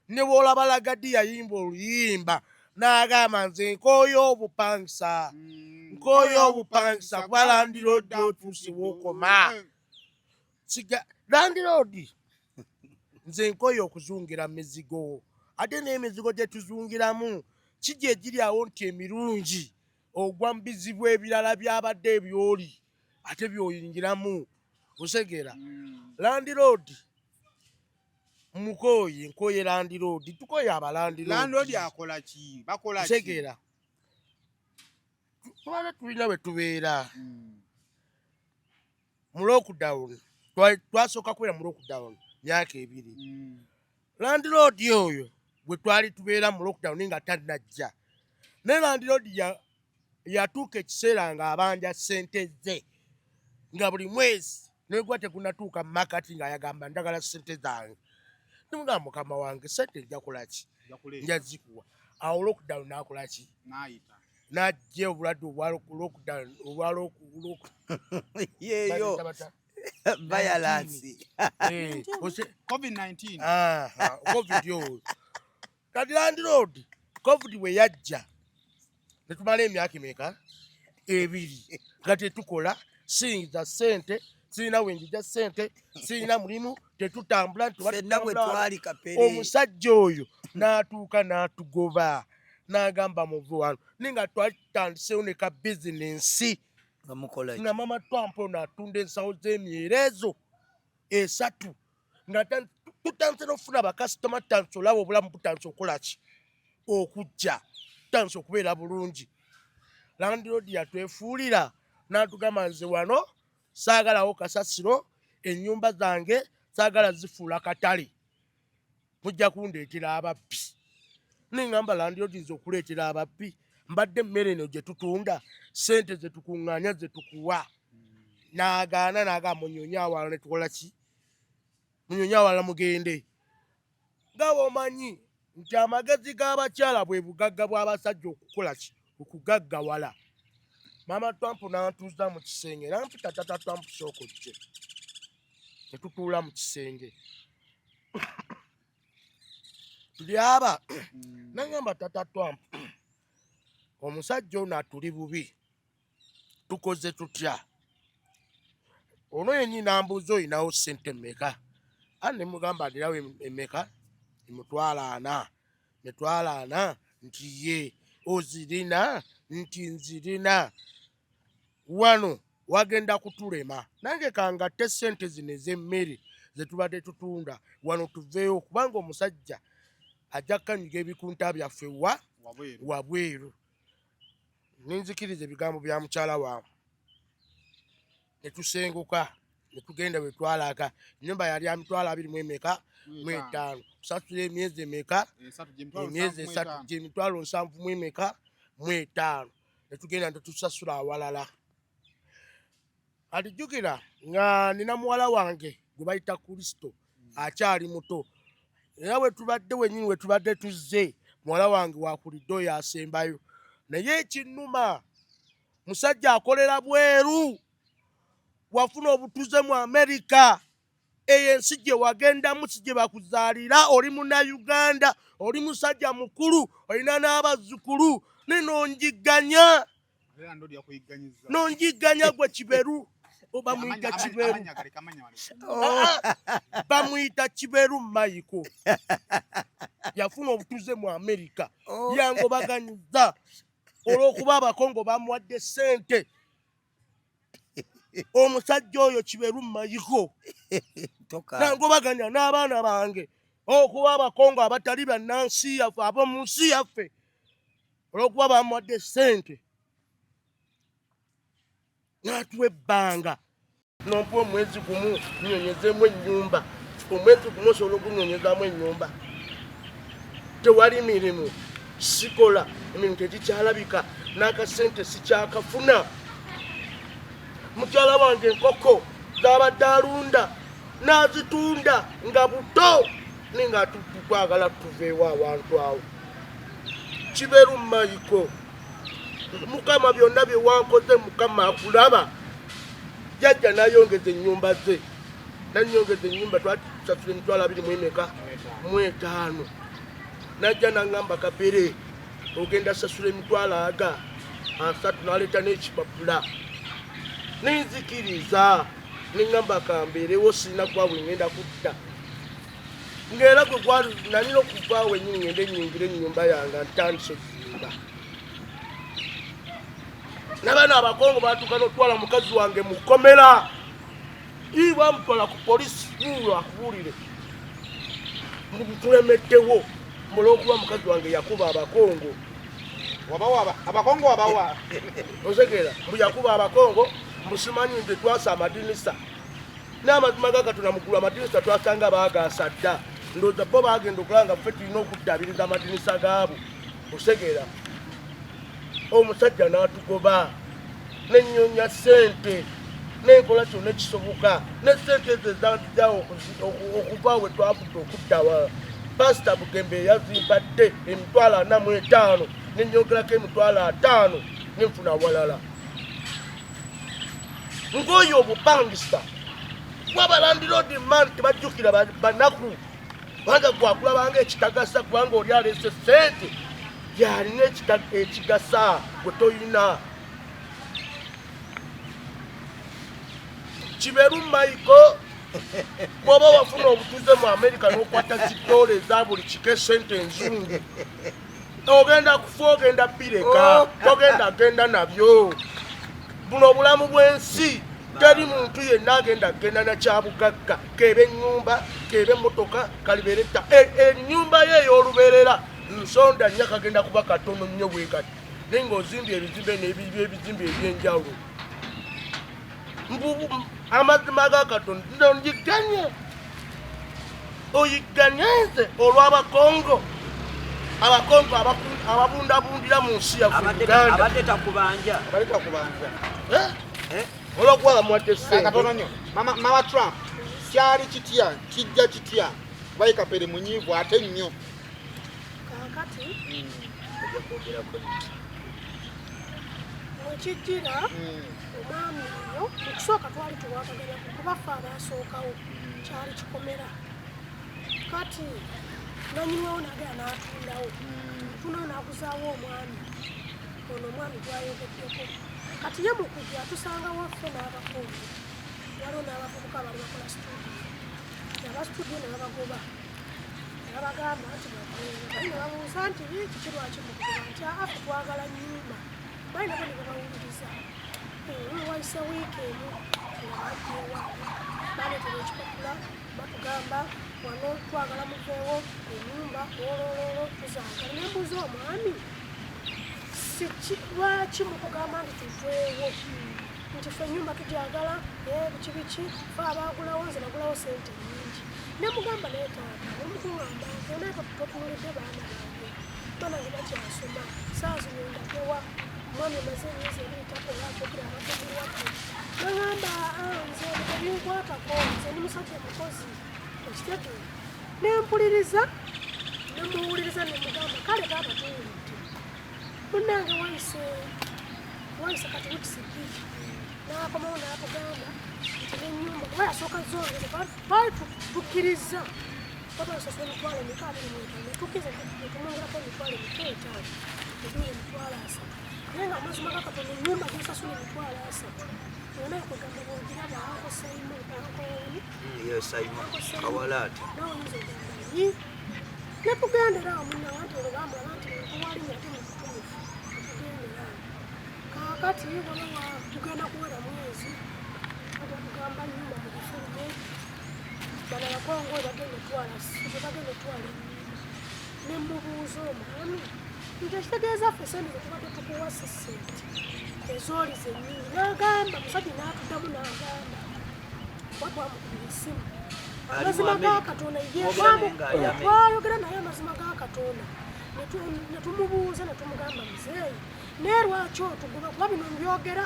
ne bw'olaba lagadi yayimba oluyimba n'agamba nze nkooyo obupangisa kuba landiroodi otuuse wookoma landiroodi nze nkooyo okuzungira mizigo ate n'emizigo gye tuzungiramu kigi egiri awo nti emirungi ogwa mu bizibu ebirala byabadde ebyoli ate byoyingiramu osegeera landiroodi mukoye nkoye landiroodi tukoye abalandiroodi akola ki bakola ki osegeera tubale tulina bwe tubeera mu lockdown twasooka kubeera mu lockdown myaka 2 landiroodi oyo bwe twali tubeera mu lockdown nga tannajja ne landiroodi yatuuka ekiseera nga abanja ssente ze nga buli mwezi negwa tegunatuuka mu makati ng'ayagamba ndagala ssente zange nimugamba mukama wange ssente nja kukola ki nja zikuwa awo lockdown n'akola ki n'ajja obulwadde obwa yeeyo violence COVID-19 covid oyo kati landiroodi covid bwe yajja netumala emyaka emeka 2 nga tetukola siyingiza ssente sirina wenjija ssente sirina mulimu tetutambula omusajja oyo n'atuuka n'atugoba n'agamba muve wano ninga twali tutandisewo ne ka bizinensi nga mama twampo n'atunda ensawo z'emyerezo 3 nga tutandise n'okufuna bakasitoma tutandise olaba obulamu butandise okukola ki okujja tutandise okubeera bulungi landiroodi yatwefuulira n'atugamba nze wano saagalawo kasasiro ennyumba zange saagala zifuula katale mujja kundeetera ababbi nengamba landiroodi nze okuleetera ababbi mbadde emmere eno gye tutunda ssente ze tukuŋŋaanya ze tukuwa n'agaana n'agamba munyonye awala ne tukola ki munyonye awala mugende nga bw'omanyi nti amagezi g'abakyala bwe bugagga bw'abasajja okukola ki okugaggawala. Maama Trump n'antuuza mu kisenge n'ampita tata Trump sooka ojje ne tutuula mu kisenge tulyaba n'agamba tata Trump omusajja ono atuli bubi tukoze tutya. Ono yennyini ambuuza oyinawo ssente mmeka? Ne mugamba ndirawo emmeka? Emutwala 4. Metwala 4 nti ye ozirina nti nzirina. Wano wagenda kutulema nange kangatte ssente zino ez'emmere ze tubadde tutunda wano tuveeyo kubanga omusajja ajja kanyiga ebikunta byaffe wabweru. Ninzikiriza ebigambo bya mukyala wange. Ne tusenguka ne tugenda we twalaga. Ennyumba yali ya mitwalo 25. Tusasula emyezi emeka? Emyezi 3 gy'emitwalo 7.5. Ne tugenda ne tusasula awalala. Alijjukira nga nina muwala wange gwe bayita Kristo akyali muto. Era we tubadde wennyini we tubadde tuzze muwala wange wakulidde oyo asembayo. Naye ekinnuma musajja akolera bweru. Wafuna obutuze mu Amerika. Eyo ensi gye wagendamu si gye bakuzaalira. Oli Munnayuganda, oli musajja mukulu, olina n'abazzukulu. Nonjiganya. Nonjiganya gwe Kiberu. Bamuyita Kiberu. Bamuyita Kiberu Mayiko. Yafuna obutuze mu Amerika. Yangobaganyiza. Olw'okuba Abakongo bamuwadde ssente. Omusajja oyo Kiberu Mayiko. Nangobaganya n'abaana bange. Okuba Abakongo abatali bannansi yaffe ab'omu nsi yaffe. Olw'okuba bamuwadde ssente. N'atuwa ebbanga. Nompa omwezi gumu nnyonyezeemu ennyumba. Omwezi gumu osobola okunyonyezaamu ennyumba. Tewali mirimu. Sikola. Emirimu tegikyalabika. N'akasente sikyakafuna. Mukyala wange enkoko z'abadde alunda n'azitunda nga buto ninga twagala tuveewo awantu awo. Kiberu Mayiko. Mukama byonna bye wankoze Mukama akulaba. Jjajja n'ayongeza ennyumba ze. N'anyongeza ennyumba twatusasula emitwalo 25. N'ajja n'aŋŋamba Kapere ogenda sasula emitwalo 3 n'aleeta n'ekipapula. Ninzikiriza ningamba kambeerewo sirina gwabwe ngenda kutta. Ng'era gwe gwali nalina okuvaawo ennyini ngende nnyingira ennyumba yange ntandise okuzimba. N'abaana Abakongo baatuuka n'otwala mukazi wange mu kkomera. Bamutwala ku poliisi akubuulire. Tulemeddewo olw'okuba mukazi wange yakuba Abakongo. Abakongo wabawa. Osekeera mbu yakuba Abakongo. Musimanyi nti twasa amadinisa. N'amazima ga Katonda mukulu amadinisa twasanga baagaasa dda. Ndowooza bo baagenda okulanga ffe tulina okuddaabiriza amadinisa gaabo. Osekeera. Omusajja n'atugoba. N'ennyonya ssente. N'enkola kyonna ekisoboka. Ne ssente ezo ezanzijjawo okuva we twavudde okuddawa. Pasita Bugembe yazimpadde emitwalo 45 n'ennyongerako emitwalo 5 n'enfuna awalala. Ngoyo obupangisa. Wabalandira demand tebajjukira banaku. Banga gwakulabanga ekitagasa kubanga oli alese ssente. Yalina ekigasa gwe toyina. Kiberu Mayiko. Bw'oba wafuna obutuze mu Amerika n'okwata $1 eza buli kike ssente enzungu. Ogenda kufa ogenda bireka. Ogenda genda nabyo. Buno obulamu bw'ensi teri muntu yenna agenda genda na kyabugagga. Kebe ennyumba, kebe emmotoka, kalibeere etta. Ennyumba ye ey'olubeerera nsonda nnyo kagenda kuba katono nnyo bwe kati. Naye ng'ozimbye ebizimbe n'ebizimbe eby'enjawulo. Amazima ga Katonda njiganye. Oyiganyenze olw'Abakongo. Abakongo ababundabundira mu nsi yaffe Uganda. Abadde takubanja. Olw'okuba bamuwadde ssente. Katono nnyo. Mama Trump kyali kitya kijja kitya. Bayi Kapere munyiivu ate nnyo. kakati wekijjira omwami oyo okusooka twali tuwakagana kubafa abasookawo kyali kikomera kati nanyiniwawo nagera n'atundawo tunawo n'aguzaawo omwami ono omwami gwayogeddeko kati ye mukujja tusanga waffe n'abakonde waliwo n'abavubuka bali bakola studio abasitudio ne babagoba nabagamba nti baine babuuza nti kiki lwaki mukugoba nti afe twagala nnyumba bali nabo ne babawuliriza wayise wiiki emu nga bajjewa baleetera ekipapula batugamba wano twagala muveewo ennyumba olololo tuzaagala nembuuza omwami lwaki mukugamba nti tuveewo nti fe ennyumba tujagala biki biki fe abagulawo nze nagulawo sente nyingi nemugamba naye taata omukugamba naye totunulidde baana bange banange bakyasoma saazino ndagewa omwami amaze emyezi ebiri takolakokira abakoziwake nagamba nze ebinkwatako nze ndi musajja mukozi ekitegeera nempuliriza nemuwuliriza nemugamba kale taata tuwulidde munnange wayise kati wikisibiri n'akomawo n'atugamba nti n'ennyumba kuba yasooka zongere baali tukkiriza babalusasula emitwalo emika 25 netukkiriza netumwongerako emitwalo emika 5 ebiwa emitwalo 3 naye nga amazima gakatono ennyumba gisasula emitwalo 3 naye kugamba bwogiraba ako Saimu kawalaati nawe oyinza ogamba yi netugendera awo munnawa nti olugambula nti nkuwali ate mukutuufu netugendera awo kakati waliwa tugenda kuwera mwezi ate tugamba nyumba mugifulme bana bakongo bagenda etwala nemubuuza omwami nti ekitegeeza ffe sente zetubadde tukuwasa sente ezooli zennyini n'agamba musajja n'atuddamu n'agamba watwamukubira essimu amazima ga Katonda twayogera naye amazima ga Katonda netumubuuza netumugamba muzeeyi naye lwaki otugoba kuba bino mbyogera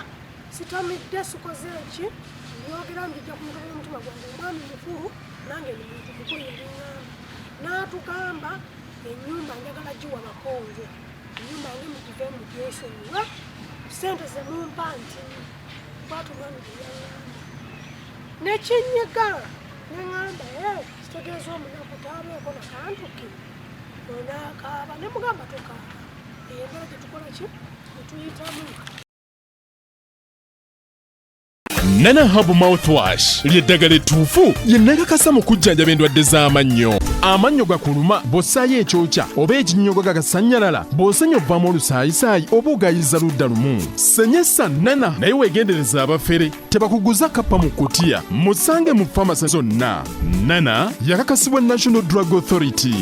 sitamidde sikoze eki mbyogera mbijja ku mutwe w'omutima gwange omwami mukulu nange ni muntu mukulu yaliŋŋamba n'atugamba ennyumba njagala giwa bakongo ennyumba yange mugive mugyesonyiwa sente zemumpa nti kwata omwami gyeyaŋŋamba nekinyiga neŋŋamba kitegeeza omunaku taabeeko nakantuke onakaaba nemugamba tokaaba eyembera gyetukola ki netuyitamu Nana Herbal Mouthwash ly'eddagala ettuufu lye nnakakasa mu kujjanjaba endwadde z'amannyo. Amannyo gakuluma bw'ossaayo ekyokya oba ekinnyogo gagasanyalala bw'osenya ovaamu olusaayisaayi oba ogayiza ludda lumu. Senyesa Nana naye weegendereza abafere tebakuguza kappa mu kkutiya musange mu famasi zonna. Nana yakakasibwa National Drug Authority.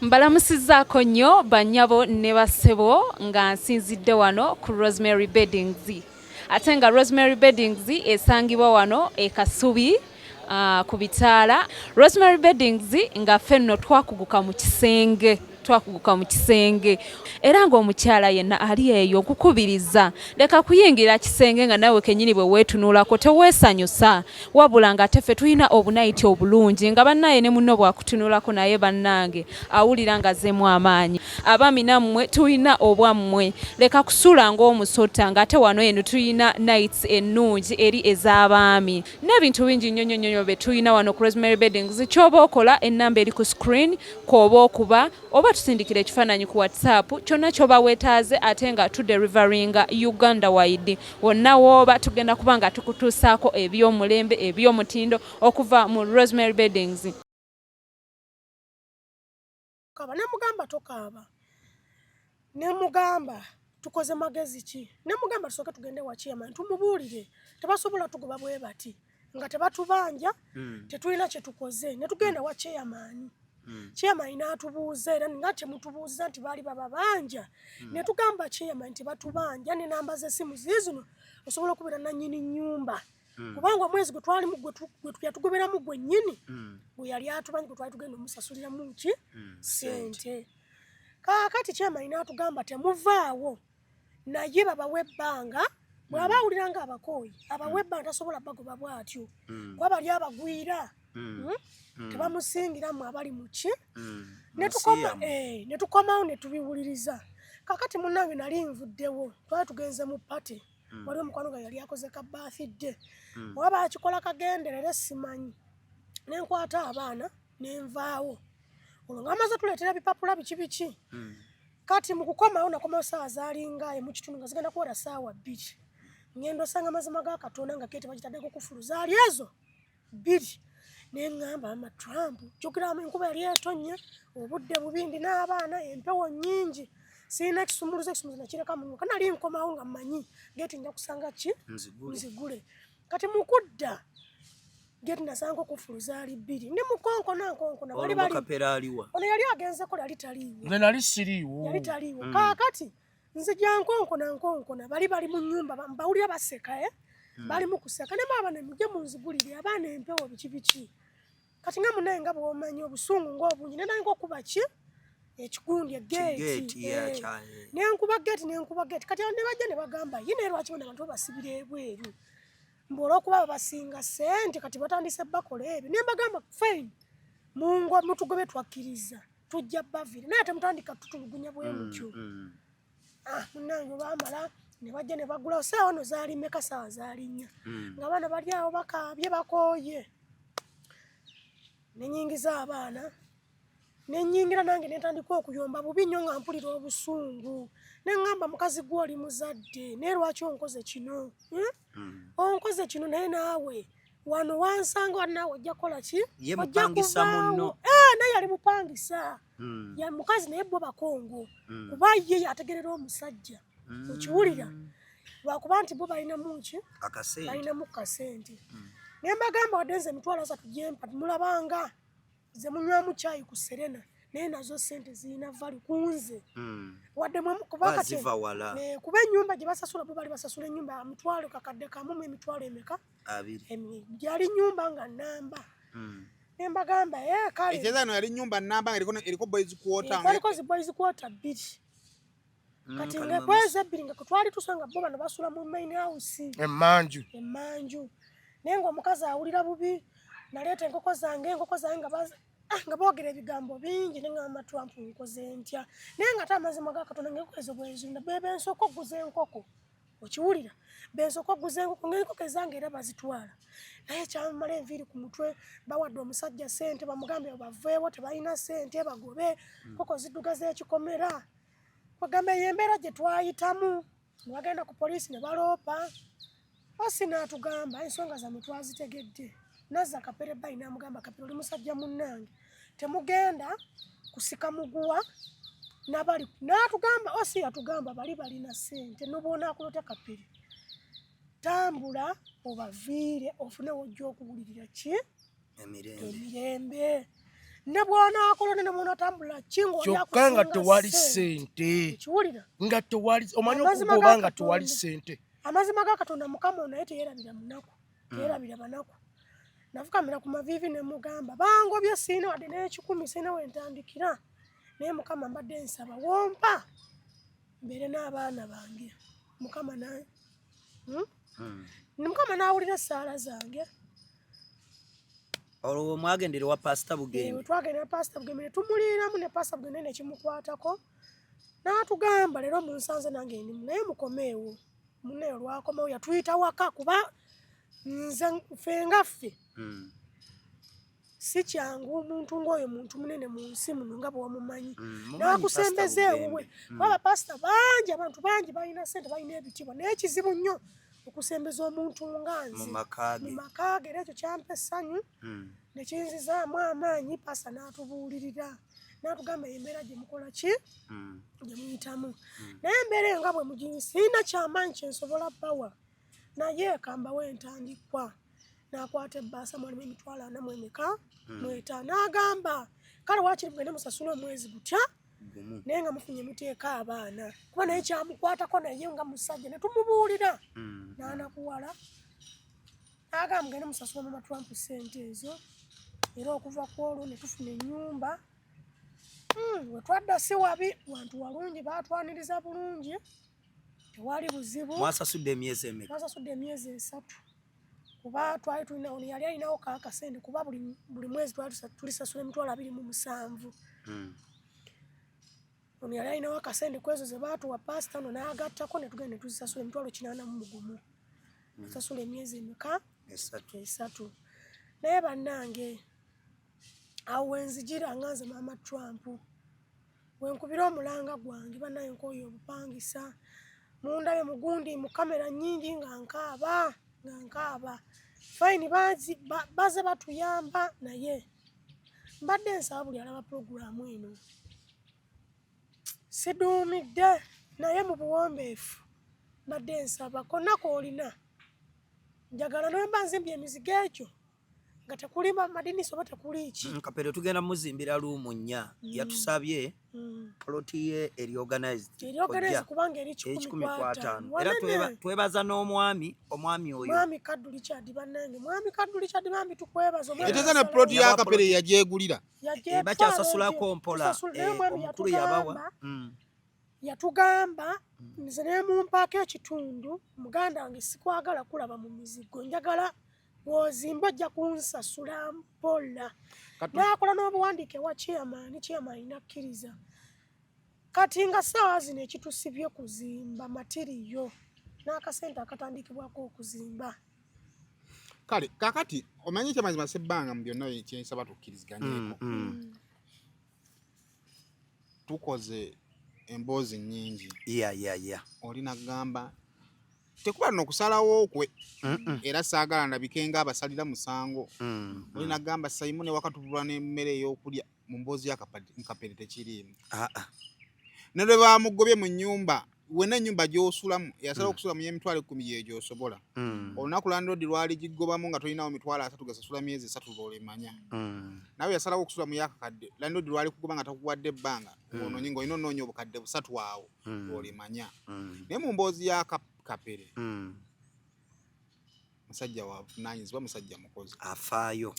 Mbalamusizzaako nnyo bannyabo ne bassebo nga nsinzidde wano ku Rosemary Beddings. Ate nga Rosemary Beddings esangibwa wano e Kasubi ku Bitaala. Rosemary Beddings nga ffenno twakuguka mu kisenge era ng'omukyala yenna ali eyo okukubiriza leka kuyingira kisenge nga nawe kennyini bwe weetunuulako teweesanyusa wabula nga ate ffe tulina obunayiti obulungi nga bannaye ne munno bwakutunuulako naye bannange awulira nga zeemu amaanyi. Abaami nammwe tulina obwammwe leka kusuula ng'omusota ng'ate wano eno tulina nights ennungi eri ez'abaami n'ebintu bingi nnyo bye tulina wano ku Rosemary Beddings. Ky'oba okola ennamba eri ku screen kw'oba okuba oba tusindikira ekifaananyi ku WhatsApp kyonna ky'oba weetaaze ate nga tuderivaringa Uganda wide wonna w'oba tugenda kuba nga tukutuusaako eby'omulembe eby'omutindo okuva mu Rosemary Beddings. Kaba nemugamba tokaaba nemugamba tukoze magezi ki nemugamba tusooke tugende wa chairman tumubuulire tebasobola tugoba bwe bati nga tebatubanja tetulina kye tukoze ne tugenda wa chairman. Chairman n'atubuuza era nga kyemutubuuza nti baali bababanja ne tugamba chairman nti batubanja ne namba z'essimu zino osobola okubeera nannyini nnyumba kubanga omwezi gwe twalimu gwe yatugoberamu gwe nnyini gwe yali atubanyi gwe twali tugenda omusasuliramu ki sente. Kaakati chairman n'atugamba temuvaawo naye babawe ebbanga bw'aba awulira nga abakooyi abawe ebbanga tasobola bagoba bw'atyo kuba bali abagwira tebamusingiramu abali muki netukomawo netubiwuliriza. Kakati munnange nali nvuddewo twali tugenze mu pati waliwo omukwano gwe yali akoze ka birthday waba akikola kagenderere simanyi nenkwata abaana nenvaawo olwo ngamaze tuleetera bipapula biki kati mu kukomawo nakomawo saawa zaalinga mu kitundu nga zigenda kuwera saawa 2 ngendo osanga amazima ga Katonda nga kete bagitaddeko kufulu zaali ezo 2 neŋŋamba ama Trump jjukiramu enkuba yali etonnya obudde bubindi n'abaana empewo nnyingi sina ekisumuluzo nakireka mu kana nali nkomawo nga mmanyi geti nja kusanga ki nzigule kati mukudda geti nasanga kufulu zaali 2 ne mukonko bali ono yali agenze ko yali taliiwo nze nali siriiwo yali taliiwo kakati nzija nkonko bali mu nyumba mbawulira baseka bali mu kuseka ne baba ne mujje munzigulire abaana empewo biki kati nga munaye nga bw'omanyi obusungu ng'obungi ne nange okuba ki ekigundi egeti nenkuba geti kati ne bajja ne bagamba yine lwaki bona abantu basibira ebweru mbola okuba basinga sente kati batandise bakola ebyo ne bagamba fine mungo mutugobe twakkiriza tujja bavire naye temutandika tutulugunya bwemutyo munnange bamala ne bajja ne bagulawo saawa ono zaali meka saawa zaali 4 nga baana bali awo bakaabye bakooye nenyingiza abaana nenyingira nange netandika okuyomba bubi nnyo nga mpulira obusungu neŋŋamba mukazi gwe oli muzadde naye lwaki onkoze kino onkoze kino naye naawe wano wansanga wali naawe ojja kukola ki ojja kuvaawo naye yali mupangisa ya mukazi naye bo bakongo kuba ye yategerera omusajja okiwulira lwakuba nti bo balinamu ki balinamu kasente naye mbagamba wadde nze emitwalo 3 gyempa mulabanga ze munywamu caayi ku Serena naye nazo sente zirina vali kunze wadde kuba ennyumba gye basasula bo bali basasula ennyumba mitwalo kakadde kamu mu emitwalo emeka 2 gyali nnyumba nga namba naye mbagamba kale ekyeza no yali nnyumba namba eriko boys quarter eriko zi boys quarter 2 kati nga kwezi 2 nga kutwali tusanga bo bano basula mu main house emmanju naye ng'omukazi awulira bubi naleeta enkoko zange nga boogera ebigambo bingi neŋŋamba Trump nkoze ntya naye nga ate amazima ga Katonda ng'enkolezo bwenzirunda bensooka okuguza enkoko okiwulira bensooka okuguza enkoko ng'enkoko ezange era bazitwala naye kyamala enviiri ku mutwe bawadde omusajja sente bamugambe baveewo tebalina sente bagobe enkoko zidduga z'ekikomera bagamba eyo embeera gye twayitamu ne bagenda ku poliisi ne baloopa osi n'atugamba ensonga zammwe twazitegedde nazza Kapere bayi n'amugamba Kapere oli musajja munnange temugenda kusika muguwa n'abali n'atugamba osi yatugamba bali balina sente n'obwona akulota Kapere tambula obaviire ofune wojja okuwulirira ki emirembe ne bwona akolona ne mwona tambula kingo kyokka nga tewali sente kiwulira nga tewali omanyi okugoba nga tewali sente amazima ga Katonda Mukama ono naye teyerabira munaku teyerabira banaku nafukamira ku maviivi ne mugamba bangobye siina wadde n'ekikumi siina wentandikira naye Mukama mbadde nsaba wompa mbeere n'abaana bange Mukama naye Mukama n'awulira essaala zange olwo mwagendera wa Pastor Bugembe twagendera Pastor Bugembe tumuliiramu ne Pastor Bugembe nekimukwatako n'atugamba leero munsanze nange ndimu naye mukomeewo munaye olwakomawo yatuyita waka kuba nze fengaffe si kyangu omuntu ng'oyo muntu munene mu nsi muno nga bw'omumanyi n'akusembeza ewuwe baba pasita bangi abantu bangi balina ssente balina ebitiibwa naye kizibu nnyo okusembeza omuntu nga nze mu makaage era ekyo kyampa essanyu ne kinzizaamu amaanyi pasita n'atubuulirira n'atugamba embeera gye mukola ki gye muyitamu naye embeera nga bwe mugimu sirina kyamaanyi kyensobola bawa naye kambawo entandikwa n'akwata ebbaasa mwalimu emitwalo 45 n'agamba kale waakiri mugende musasule omwezi gutya naye nga mufunye muteeka abaana kuba naye kyamukwatako naye nga musajja ne tumubuulira n'anakuwala n'agamba mugende musasule Mama Trump ssente ezo era okuva ku olwo ne tufuna ennyumba we twadda si wabi wantu walungi baatwaniriza bulungi tewali buzibu mwasasudde emyezi emeka mwasasudde emyezi 3 kuba twali tulina ono yali alinawo kaakasente kuba buli mwezi twali tulisasula $27,000. Ono yali alinawo akasente kwezo ze baatuwa pasita ono n'agattako ne tugenda ne tuzisasula $81,000. Sasula emyezi emeka? 3. Naye bannange awo wenzijira nga nze Maama Trump wenkubira omulanga gwange bannange nkooyo obupangisa mundabe mugundi mu kamera nnyingi nga nkaaba fayini baze batuyamba naye mbadde nsaba buli alaba pulogulaamu eno siduumidde naye mu buwombeefu mbadde nsaba konna koolina njagala nomba nzimbye emizigo egyo nga tekuli madinisa oba tekuli ki Kapere tugenda muzimbira luumu 4 yatusabye poloti ye eriorganized kubanga eri 15 era twebaza n'omwami oyo Mwami Kaddu Richard bannange Mwami Kaddu Richard bambi tukwebaza eteza ne poloti ya Kapere yagyegulira bakyasasulako mpola omukulu yabawa yatugamba nze ne mumpaako ekitundu muganda wange sikwagala kulaba mu mizigo njagala wozimba ojja kunsasula mpola nakola n'obuwandiike wa chairman nakkiriza kati nga ssaawa zino ekitusibye kuzimba matiriyo n'akasente akatandikibwako okuzimba kale kakati omanyi kyamazima sebbanga mu byonna kyensaba tukkiriziganyeko tukoze emboozi nnyingi olina kugamba tekuba n'okusalawo okwe era saagala ndabike nga abasalira musango olina kugamba Simon wakatubulwa n'emmere ey'okulya mu mboozi ya Kapere tekiriimu ne lwe bamugobye mu nnyumba wena ennyumba gy'osulamu yasala okusula mu $10,000 gy'osobola olunaku landlord lwali gigobamu nga tolinawo $300 gasasula myezi 3 lw'olemanya nawe yasalawo okusula mu yakakadde landlord lwali kugoba nga takuwadde ebbanga ononyi ng'olina onoonya obukadde 3 awo lw'olemanya naye mu mboozi ya Kapere musajja wavunaanyizibwa musajja mukozi afaayo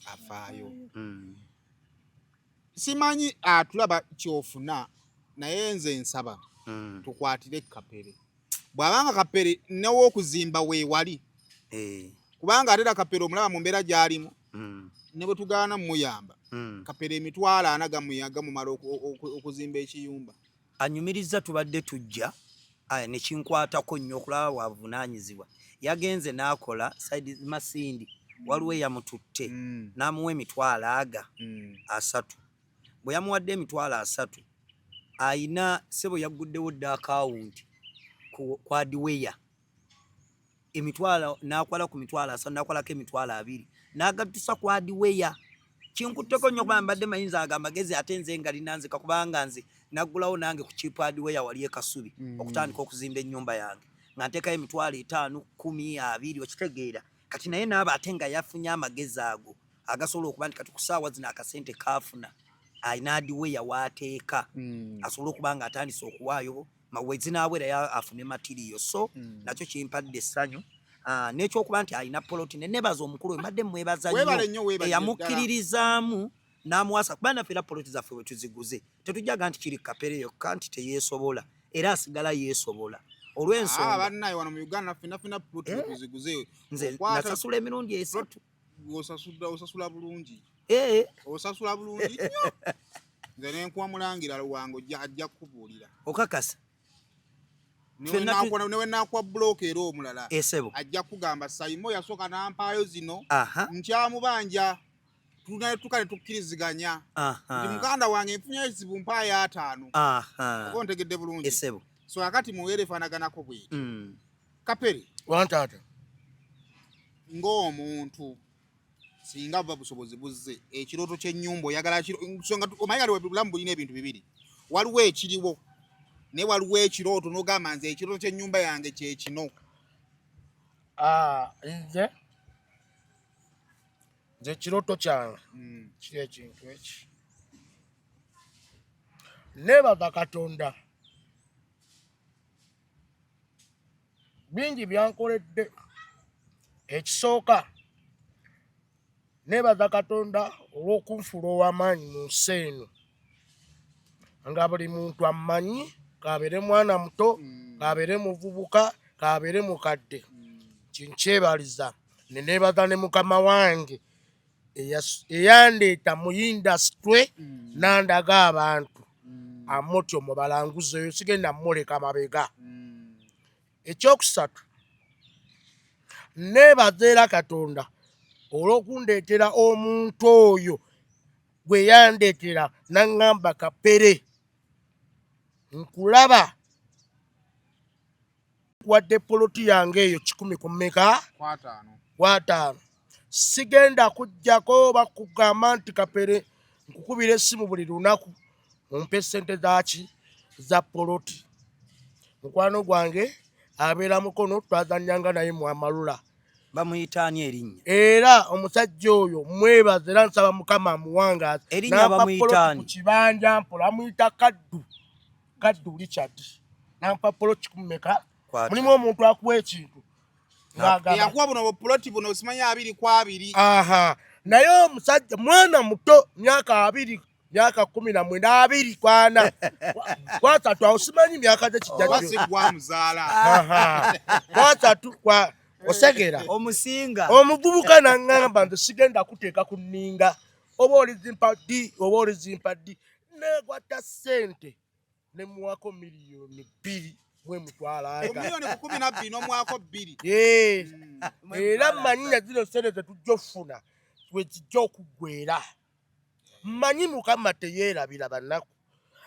simanyi atulaba kyofuna naye nze nsaba tukwatire Kapere bw'abanga Kapere n'ow'okuzimba weewali kubanga ate era Kapere omulaba mu mbeera gy'alimu ne bwe tugaana muyamba Kapere $40 gamumala okuzimba ekiyumba anyumiriza tubadde tujja ne kinkwatako nnyo okulaba wavunaanyizibwa yagenze n'akola side Masindi waliwo eyamututte n'amuwa $300 bwe yamuwadde $300 ayina sebo yagguddewo dda akawunti ku Hardware n'akola ku $300 n'akolako $20 n'agattusa ku Hardware kinkutteko nnyo kuba mbadde mayinza agambagezi ate nze nga linanzika kubanga nze naggulawo nange ku cheap Hardware wali e Kasubi okutandika okuzimba ennyumba yange nga nteekayo $5,000 10 20 okitegeera kati naye naaba ate nga yafunye amagezi ago agasobola okuba nti kati ku ssaawa zino akasente kaafuna ayina Hardware waateeka asobola okuba nga atandise okuwaayo mawezi n'abwera afune matiriyo so nakyo kimpadde essanyu n'ekyokuba nti alina poloti nenebaza omukulu we mbadde mwebaza nnyo eyamukkiririzaamu n'amuwasa kuba naffe era poloti zaffe bwe tuziguze tetujjaga nti kiri Kapere yokka nti teyeesobola era asigala yeesobola olw'ensonga bannaye wano mu Uganda fina poloti tuziguze nze nasasula emirundi 3 osasula bulungi osasula bulungi nze nenkuwa mulangira Luwango ajja kukubuulira okakasa newe nakuwa bulooka era omulala ajja kugamba Simon yasooka nampaayo zino nkyamubanja tukale tukkiriziganya nti muganda wange nfunye ezibu mpaayo 5 oba ontegedde bulungi so akati muwere efanaganako bweti Kapere wantaata ng'omuntu singa buba busobozi buzze ekirooto ky'ennyumba oyagala nsonga omanyi kati bulamu bulina ebintu bibiri waliwo ekiriwo ne waliwo ekirooto n'ogamba nze ekirooto ky'ennyumba yange kye kino nze ekirooto kyange kiri ekintu eki neebaza Katonda bingi byankoledde ekisooka neebaza Katonda olw'okunfuula ow'amaanyi mu nsi eno nga buli muntu ammanyi kabeere mwana muto kabeere muvubuka kabeere mukadde kinkyebaliza nenebaza ne mukama wange eyandeeta mu industry nandaga abantu amotyo mubalanguzeyo sigenda muleka mabega. Ekyokusatu nebaza era Katonda olw'okundeetera omuntu oyo gwe yandeetera naŋŋamba Kapere nkulaba wadde poloti yange eyo 10 ku mmeka? 5. Sigenda kujjako bakugamba nti Kapere nkukubira essimu buli lunaku mumpe ssente zaki za poloti. Mukwano gwange abeera Mukono twazannyanga naye mu Amalula. Bamuyitaani erinnya? Era omusajja oyo mwebaze era nsaba Mukama amuwangaza. Erinnya bamuyitaani? Ku kibanja mpola amuyita Kaddu Richard. Nampa poloti 10 mmeka? Mulimu omuntu akuwa ekintu yakuwa buno poloti buno osimanya 2 ku 2. Aha, naye omusajja mwana muto myaka 2 myaka 19 2 kwa 4 kwa 3 osimanyi myaka ze kijjajjo kwa muzaala. Aha, kwa 3 kwa osegera omusinga omuvubuka naŋŋamba nze sigenda kuteeka ku nninga oba olizimpa ddi negwatta ssente ne muwako miliyoni 2 miliyoni 12 n'omwako 2. Era mmanyi zino ssente zetujja okufuna wezijja okuggwera. Mmanyi Mukama teyeerabira banaku,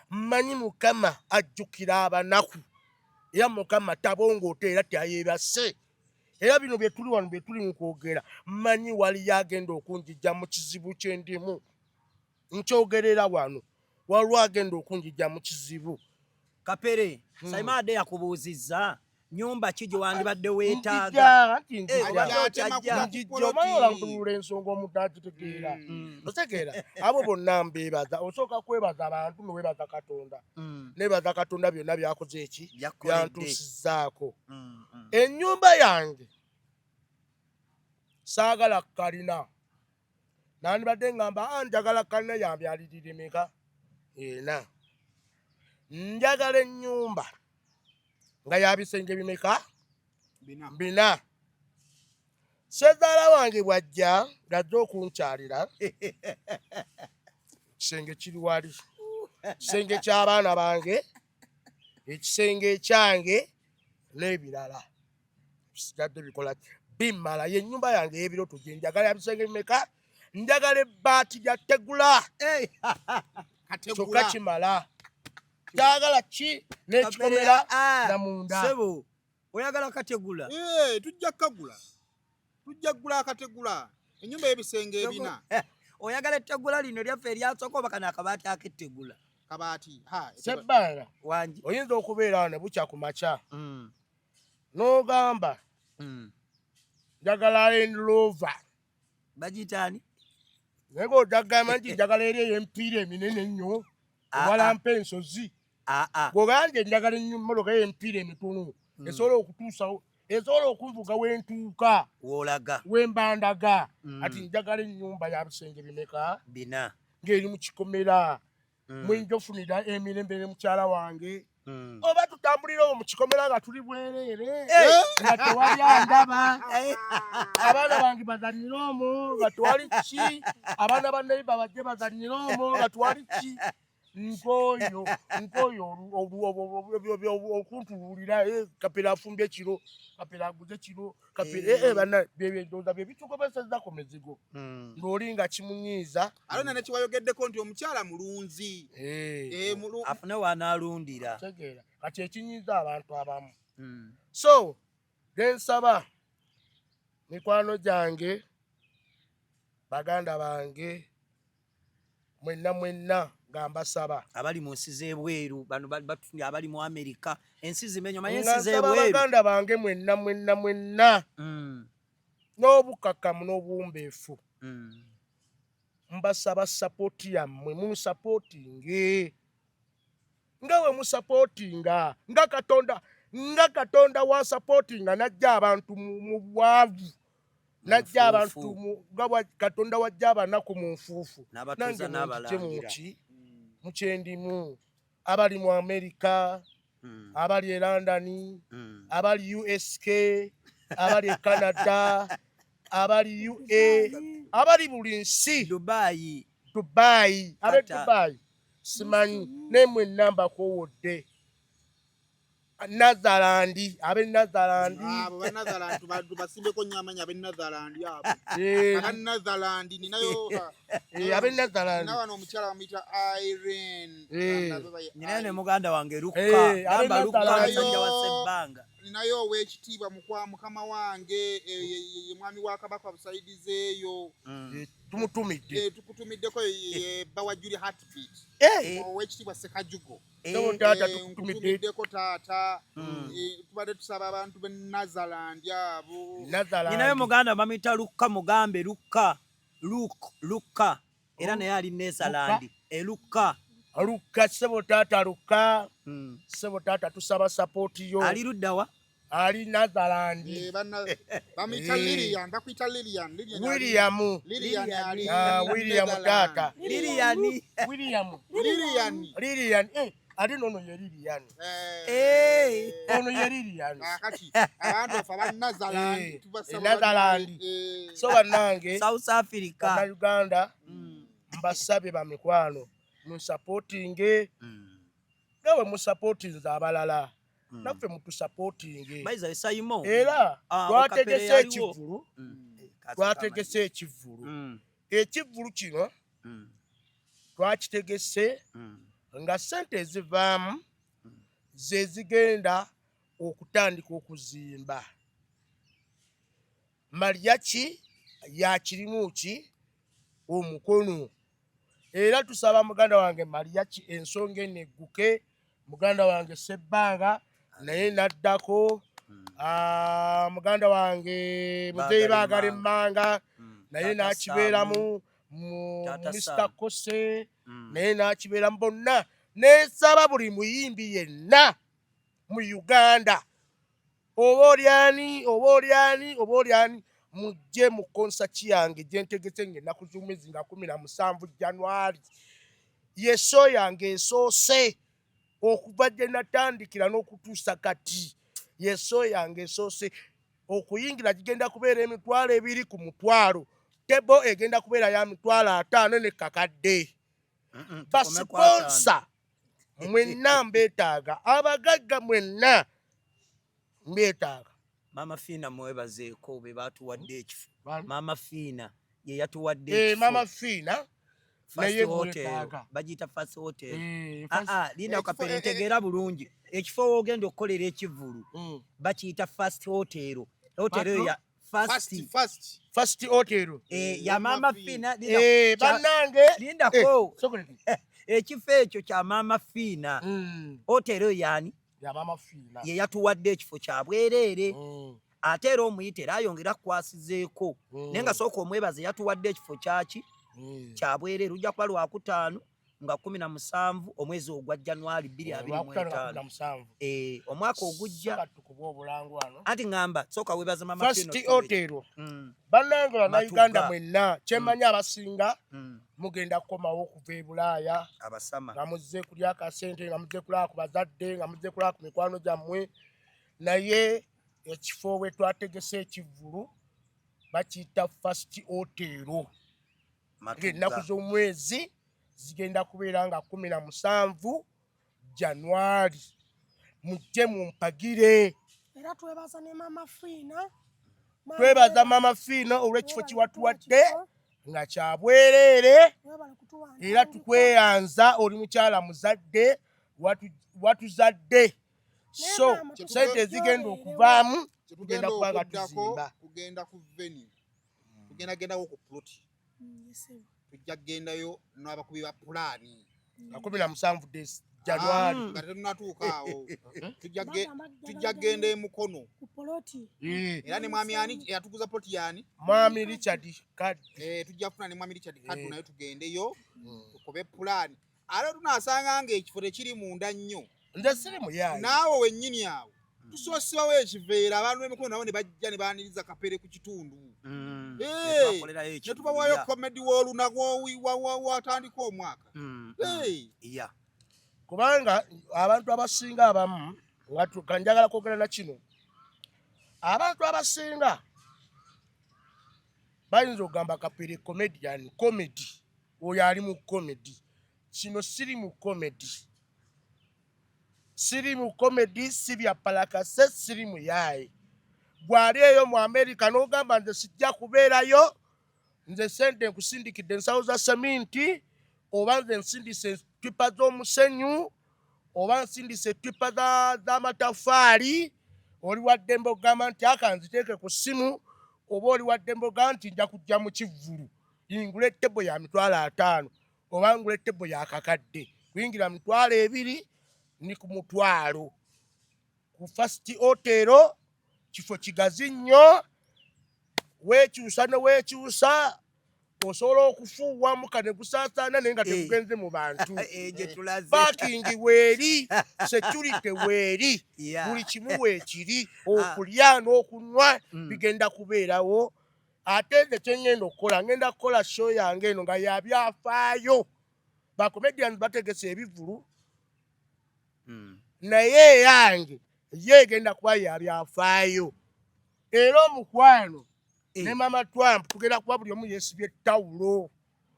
mmanyi Mukama ajjukira abanaku, era Mukama tabongoota era tayeebase. Era bino bye tuli wano bye tuli mu kwogera mmanyi waliyo agenda okunjijja mu kizibu kye ndimu. Nkyogerera wano waliwo agenda okunjijja mu kizibu. Kapere, Saimade yakubuuzizza nyumba ki gye wandibadde weetaaga? Omanyi ensonga omuntu agitegeera. Otegeera abo bonna mbeebaza. Osooka kwebaza abantu neweebaza Katonda. Neebaza Katonda byonna byakoze eki byantuusizzaako. Ennyumba yange saagala kalina. Nandibadde ngamba njagala kalina yambyalirira emeka? 4. Njagala ennyumba nga yabisenge bimeka? 4. Ssezaala wange bw'ajja ng'ajja okunkyalira ekisenge kiri wali, ekisenge ky'abaana bange, ekisenge ekyange n'ebirala bisigadde bikola bimmala. Ye ennyumba yange y'ebiroto gye njagala yabisenge bimeka? Njagala ebbaati lya tegula kyokka kimala. Kyagala ki n'ekikomera namunda. Sebo oyagala kategula? Tujja kagula, tujja kugula akategula. Ennyumba y'ebisenge 4. Oyagala ettegula lino lyaffe eryasooka oba kano akabaati ak'ettegula? Kabaati Sebbaala wangi oyinza okubeera ne bukya ku makya n'ogamba njagala Land Rover. Bagiyitaani? Naye ng'ogamba nti njagala eri ey'emipiira eminene ennyo owalampa ensozi. Bw'ogambye njagala emmotoka y'emipiira emitono esobola okutuusawo, esobola okunvuga wentuuka w'olaga wembandaga. Ati njagala ennyumba ya bisenge bimeka? 4. Ng'eri mu kikomera mwinja ofunira emirembe ne mukyala wange. Oba tutambulira omwo mu kikomera nga tuli bwereere nga tewali andaba. Abaana bange bazannyira omwo nga tewali ki. Abaana ba neiba bajje bazannyira omwo nga tewali ki. Nk'oyo okuntululira Kapere afumbye kiro, Kapere aguze kiro, Kapere bana byebyoza bye bitugobesezza ku mizigo ng'oli nga kimunyiiza. Alona ne kiwayogeddeko nti omukyala mulunzi afune w'anaalundira. Tegeera kati ekinyiiza abantu abamu. So gensaba mikwano gyange, baganda bange, mwenna ngambasaba abali mu nsi z'ebweru bano batufunye abali mu Amerika ensi zimenyo manyi ensi z'ebweru. Baganda bange mwenna n'obukakamu n'obuwumbeefu mbasaba sapooti yammwe munsapootinge nga we musapootinga nga Katonda wa sapootinga najja abantu mu bwavu, najja abantu nga Katonda wajja abanaku mu nfuufu. Nange mundije muki mukyendimu abali mu Amerika, abali e London, abali USK, abali e Canada, abali UA abali buli nsi Dubai abe Dubai simanyi nemwe namba kowodde Nazarandi abe Nazarandi abo ba Nazarandi basimbeko nyamanya abe Nazarandi abo aba Nazarandi ninayo abe Nazarandi nawa no mukyala bamita Irene nyine muganda wange Luka namba Luka musajja wa Sebbanga ninayo wekitiibwa mukama wange mwami wa Kabaka busaidizeeyo tukutumiddeko bawa Julie Heartbeat wekitiibwa Sekajugo tukutumiddeko taata tubadde tusaba abantu be Nazarandi abo ninayo muganda bamita Luka mugambe Luka era naye ali Nezalandi Luka sebo taata Luka sebo taata tusaba support yo ali luddawa ali Nazarandi bamita Lilian bakwita Lilian William taata Lilian ali nono ye Lilian ono ye Lilian kati abantu fa Nazarandi Nazarandi so banange South Africa na Uganda mbasabe ba mikwano mu supporting gawe mu supporting za abalala naffe mutu supporting baiza Simon era twategese ekivulu kino twakitegese nga sente ezivaamu ze zigenda okutandika okuzimba Mariachi ya kirimu ki omukono era tusaba muganda wange Mariachi ensonga enegguke muganda wange Sebbanga naye naddako muganda wange muzeyi baagala Manga naye nakibeeramu Mr. Kose naye nakibeeramu bonna nesaba buli muyimbi yenna mu Uganda oba olyani mujje mu konsati yange gye ntegese ng'ennaku z'omwezi nga 17 January yeso yange esoose okuva gye natandikira n'okutuusa kati yeso yange esoose okuyingira gigenda kubeera emitwalo 2 ku mutwalo tebo egenda kubeera ya mitwalo 5 ne kakadde basiponsa mwenna mbeetaaga abagagga mwenna mbeetaaga Mama Fina mwebazeeko be batuwadde ekifo Mama Fina ye yatuwadde ekifo Mama Fina naye mwetaaga bagiyita First Hotel linda kapere ntegeera bulungi ekifo wogenda okukolera ekivulu bakiyita First Hotel ya First Hotel ya Mama Fina bannange lindako ekifo ekyo kya Mama Fina hotel yani ya Mama Fina ye yatuwadde ekifo kya bwereere ate era omuyite era ayongera kwasizeeko naye nga sooka omwebaze yatuwadde ekifo kyaki kya bwereere ujja kuba Lwakutaano nga 17 omwezi ogwa January 2025 omwaka ogujja anti ngamba sooka webaze Mama Fina First Hotel bannange na Uganda mwenna kyemanya abasinga mugenda kukomawo okuva e Bulaaya abasama nga muzze kulya akasente nga muzze kulaa ku bazadde nga muzze kulaa ku mikwano gyammwe naye ekifo we twategese ekivulu bakiyita First Hotel ng'ennaku z'omwezi zigenda kubeera nga 17 January mujje mumpagire era twebaza ne Mama Fina twebaza Mama Fina olw'ekifo kiwatuwadde nga kya bwereere era tukweyanza oli mukyala muzadde watuzadde so sente zigenda okuvaamu tugenda kubanga tuzimba kugenda ku venue tugendagenda ku ploti tujja kugendayo n'abakubi ba pulaani nga 17 January nga tetunatuuka awo tujja kugenda emukono era ne mwami ani eyatuguza ploti yani mwami Richard Kaddu tujja kufuna ne mwami Richard Kaddu naye tugendeyo tukobe pulaani ate tunaasanga nga ekifo tekiri munda nnyo nze siri muyayi naawe wennyini awo tusoosibawo ekiveera abantu b'emikono nabo ne bajja ne baaniriza kapere ku kitundu ne tubawaayo komedi w'olunaku watandika omwaka kubanga abantu abasinga abamu nga njagala kwogera na kino abantu abasinga bayinza ogamba Kapere comedian comedy oyo ali mu comedy kino siri mu comedy si bya palakase siri mu yaye bwali eyo mu America n'ogamba nze sijja kubeerayo nze sente nkusindikidde ensawo za seminti oba nze nsindise twipa z'omusenyu oba nsindise twipa z'amatafaali oli waddembe ogamba nti akanziteeke ku ssimu oba oli waddembe ogamba nti nja kujja mu kivvulu ngula ettebo ya $500 oba ngula ettebo ya kakadde kuyingira $200 ni ku $1,000 ku First Hotel kifo kigazi nnyo weekyusa ne weekyusa osobola okufuuwamu kane gusaasaana naye nga tegugenze mu bantu paakingi weeri security weeri buli kimu weekiri okulya n'okunywa bigenda kubeerawo ate nze kyengenda okukola ngenda kukola show yange eno nga yabyafaayo bakomedians bategesa ebivulu naye yange ye egenda kuba yabyafaayo era omukwano ne Mama Trump tugenda kuba buli omu yeesibye ettawulo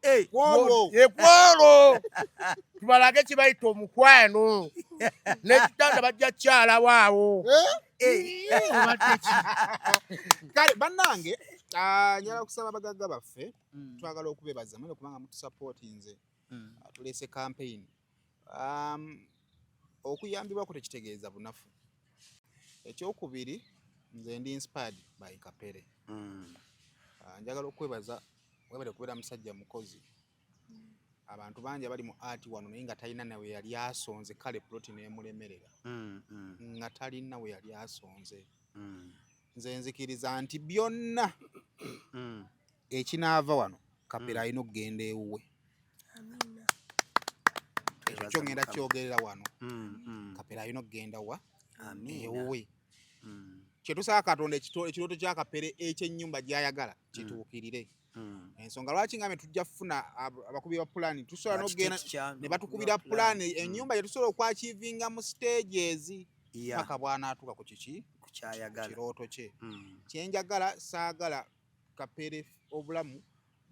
ekwolo tubalage kibayita omukwano n'ekitanda bajja kyalawaawo kale bannange njala kusaba abagagga baffe twagala okubebaza mwene kubanga mutusapootinze tuleese campaign okuyambibwako tekitegeeza bunafu ekyokubiri nze ndi inspired by Kapere njagala okwebaza webale kubeera musajja mukozi abantu bangi abali mu art wano naye nga talina nawe yali asonze kale ploti neemulemerera nga talina we yali asonze nze nzikiriza nti byonna ekinaava wano Kapere alina okugenda ewuwe ekyo ngenda kyogerera wano Kapere alina okugenda wa ewuwe kyetusaba Katonda ekirooto kya Kapere ekyennyumba gy'ayagala kituukirire ensonga lwaki ngambe tujja kufuna abakubi ba pulaani tusobola n'okugenda ne batukubira pulaani ennyumba gye tusobola okwakiivinga mu stages paka bw'anaatuuka ku kiki kirooto kye kyenjagala saagala Kapere obulamu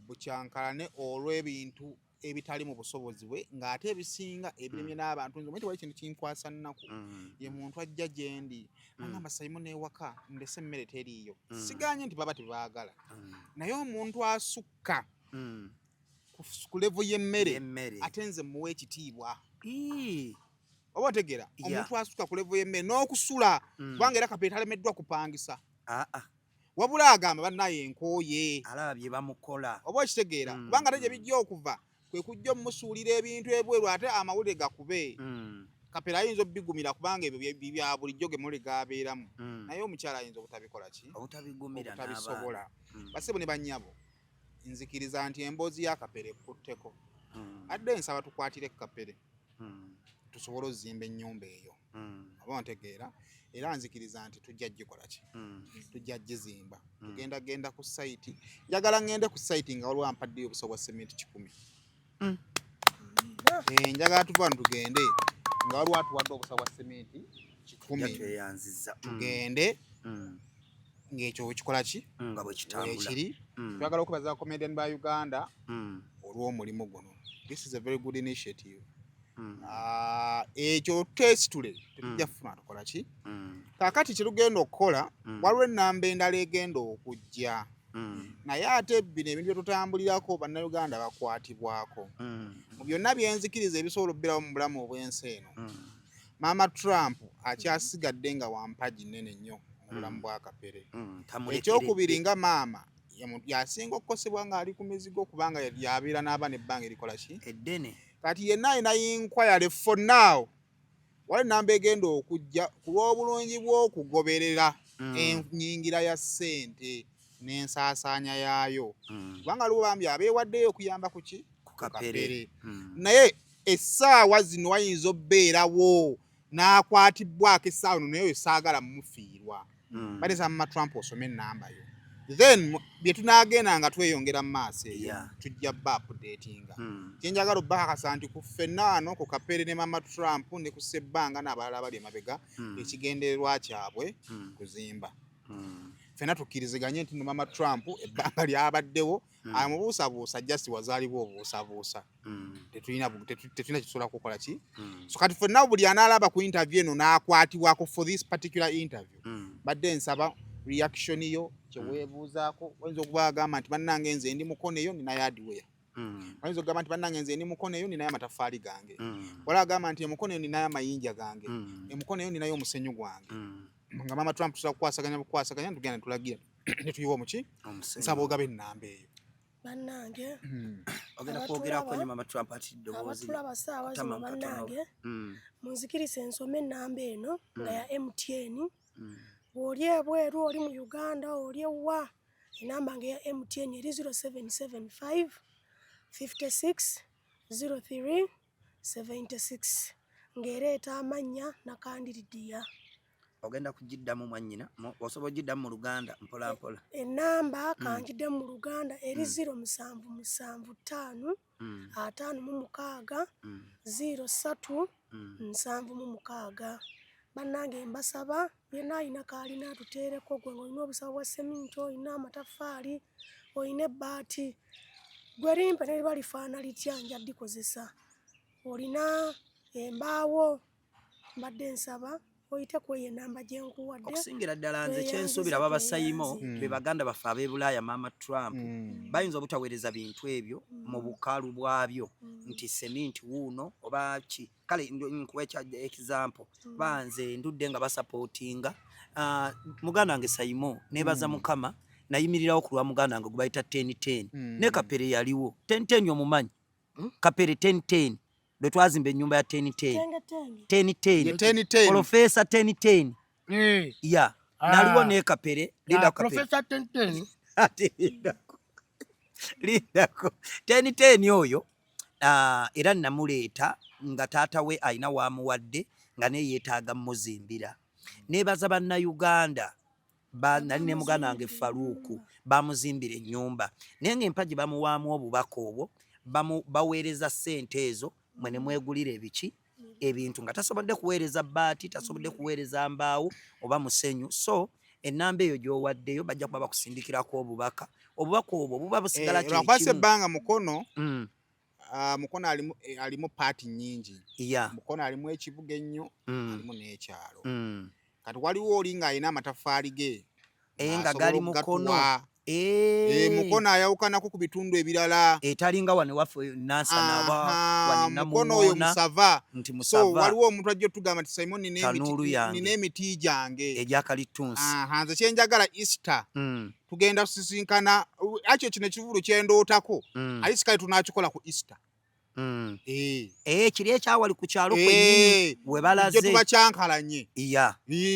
bukyankalane olw'ebintu ebitali mu busobozi bwe ng'ate ebisinga ebiremye n'abantu nze wali kintu kinkwasa nnaku ye muntu ajja gye ndi agamba Simon ewaka ndese emmere teriiyo siganye nti baba tebaagala naye omuntu asukka ku levo y'emmere ate nze muwa ekitiibwa oba otegeera omuntu asukka ku levo y'emmere n'okusula kubanga era Kapere talemeddwa kupangisa wabula agamba bannaye enkooye alaba bye bamukola oba okitegeera kubanga ate gye bijja okuva kwe kujja mmusuulira ebintu ebweru ate amawulire gakube Kapere ayinza obbigumira kubanga ebyo bya bulijjo ge muli gabeeramu naye omukyala ayinza obutabikola ki obutabisobola basebo ne bannyabo nzikiriza nti emboozi ya Kapere ekutteko adde nsaba tukwatire Kapere tusobole ozimba ennyumba eyo oba ntegeera era nzikiriza nti tujja gikola ki tujja gizimba tugenda ku site njagala ngende ku site nga waliwo ampaddeyo obuso bwa sementi 10 njagala tuva wano tugende nga waliwo atuwadde obusa bwa sementi 10 tugende ng'ekyo kikola ki nga bwe kitambula ekiri twagala okubaza comedian ba Uganda olw'omulimu guno. This is a very good initiative. Ekyo tesitule tetujja kufuna tukola ki kaakati kirugenda okukola waliwo ennamba endala egenda okujja naye ate bino ebintu byetutambulirako bannayuganda bakwatibwako mu byonna byenzikiriza ebisobola okubeerawo mu bulamu obw'ensi eno Mama Trump akyasigadde nga wampaji nnene nnyo mu bulamu bwa Kapere ekyokubiri nga maama yasinga okukosebwa ng'ali ku mizigo kubanga yabeera n'abaana ebbanga erikola ki eddene kati yenna alina inquiry for now wali nnamba egenda okujja ku lw'obulungi bw'okugoberera ennyingira ya ssente n'ensaasaanya yaayo kubanga aliwo bambi abeewaddeyo okuyamba ku ki ku Kapere naye essaawa zino wayinza obbeerawo n'akwatibwako essaawa naye oyo saagala mumufiirwa baleza Mama Trump osome ennamba yo then bye tunaagenda nga tweyongera mu maaso eyo tujja bba updatinga kyenjagala obbakakasa nti ku ffennaano ku Kapere ne Mama Trump ne ku Ssebbanga n'abalala bali emabega ekigendererwa kyabwe kuzimba fena tukiriziganye nti Mama Trump ebbanga lyabaddewo amubuusabuusa just wazaalibwa obuusabuusa tetulina kisobola kukola ki so kati ffenna buli anaalaba ku interview eno n'akwatibwako for this particular interview badde nsaba reaction yo kyeweebuuzaako oyinza okuba agamba nti bannange nze ndi mukono eyo nina hardware oyinza okugamba nti bannange nze ndi mukono eyo ninayo amatafaali gange wala agamba nti emukono eyo ninayo amayinja gange emukono eyo ninayo omusenyu gwange nga Mama Trump tusobola kukwasaganya tugenda ne tulagira ne tuyiwa muki nsaba ogabe ennamba eyo bannange ogenda kwogerako nnyo Mama Trump ati ddoboozi abatulaba saawa zino bannange munzikirize ensome ennamba eno nga ya MTN bw'oli ebweru oli mu Uganda oli ewa enamba nga ya MTN eri 0775 56 03 76 ng'ereeta amannya nakandiridiya ogenda kugiddamu mwanyina osobola ogiddamu mu Luganda mpola mpola enamba kangiddemu mu Luganda eri 0775 56 03 76 bannange mbasaba yenna alina kaalina atuteereko gwe ng'olina obusawo bwa seminti olina amatafaali olina ebbaati gwe limpe ne liba lifaana litya nja dikozesa olina embaawo mbadde nsaba oyite ku eyo enamba gye nkuwadde okusingira ddala nze kyensuubira babasayimo be baganda baffe ab'e Bulaaya Mama Trump bayinza obutaweereza bintu ebyo mu bukalu bwabyo nti seminti wuuno oba ki kale nkuwa example banze ndudde nga basapootinga muganda wange Sayimo nebaza Mukama nayimirirawo ku lwa muganda wange gubayita 1010 ne Kapere yaliwo 1010 omumanyi Kapere 1010 lwe twazimba ennyumba ya 1010 Professor 1010 ya naliwo ne Kapere linda Kapere Professor 1010 lindako 1010 oyo era namuleeta nga taata we ayina waamuwadde nga ne yeetaaga muzimbira nebaza bannayuganda nali ne muganda wange Faruku bamuzimbira ennyumba naye ng'empagi bamuwaamu obubaka obwo baweereza ssente ezo mwene mwegulira ebiki ebintu nga tasobodde kuweereza bbaati tasobodde kuweereza mbaawo oba musenyu so ennamba eyo gy'owaddeyo bajja kuba bakusindikirako obubaka obwo buba busigala lwakwasa ebbanga mukono mukono alimu paati nnyingi mukono alimu ekibuga ennyo alimu n'ekyalo kati waliwo oli ng'alina amatafaali ge nga gali mukono mukono ayawukanako ku bitundu ebirala etalinga wane waffe Nansana mukono oyo musava so waliwo omuntu ajja otugamba nti Simon nina emiti gyange egyakalitunsi nze kyenjagala Easter tugenda tusisinkana akyo kino ekivulu kyendootako alisi kale tunakikola ku Easter kiri ekyawali ku kyalo kwennyini we balaze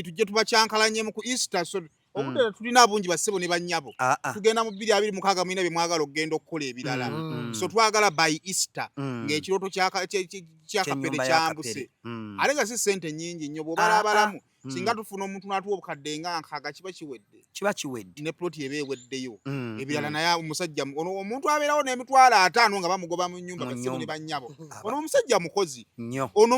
tujje tubakyankalanye mu ku Easter so obudde tulina bungi bassebo ne bannyabo tugenda mu 226 mwina bye mwagala okugenda okukola ebirala so twagala by Easter ng'ekirooto kyakapere kyambuse ate nga si ssente nnyingi nnyo bw'obalabalamu singa tufuna omuntu n'atuwa obukadde nga nkaaga kiba kiwedde ne ploti eba eweddeyo ebirala naye omusajja omuntu abeerawo n'emitwalo 5 nga bamugoba mu nnyumba bassebo ne bannyabo ono omusajja mukozi ono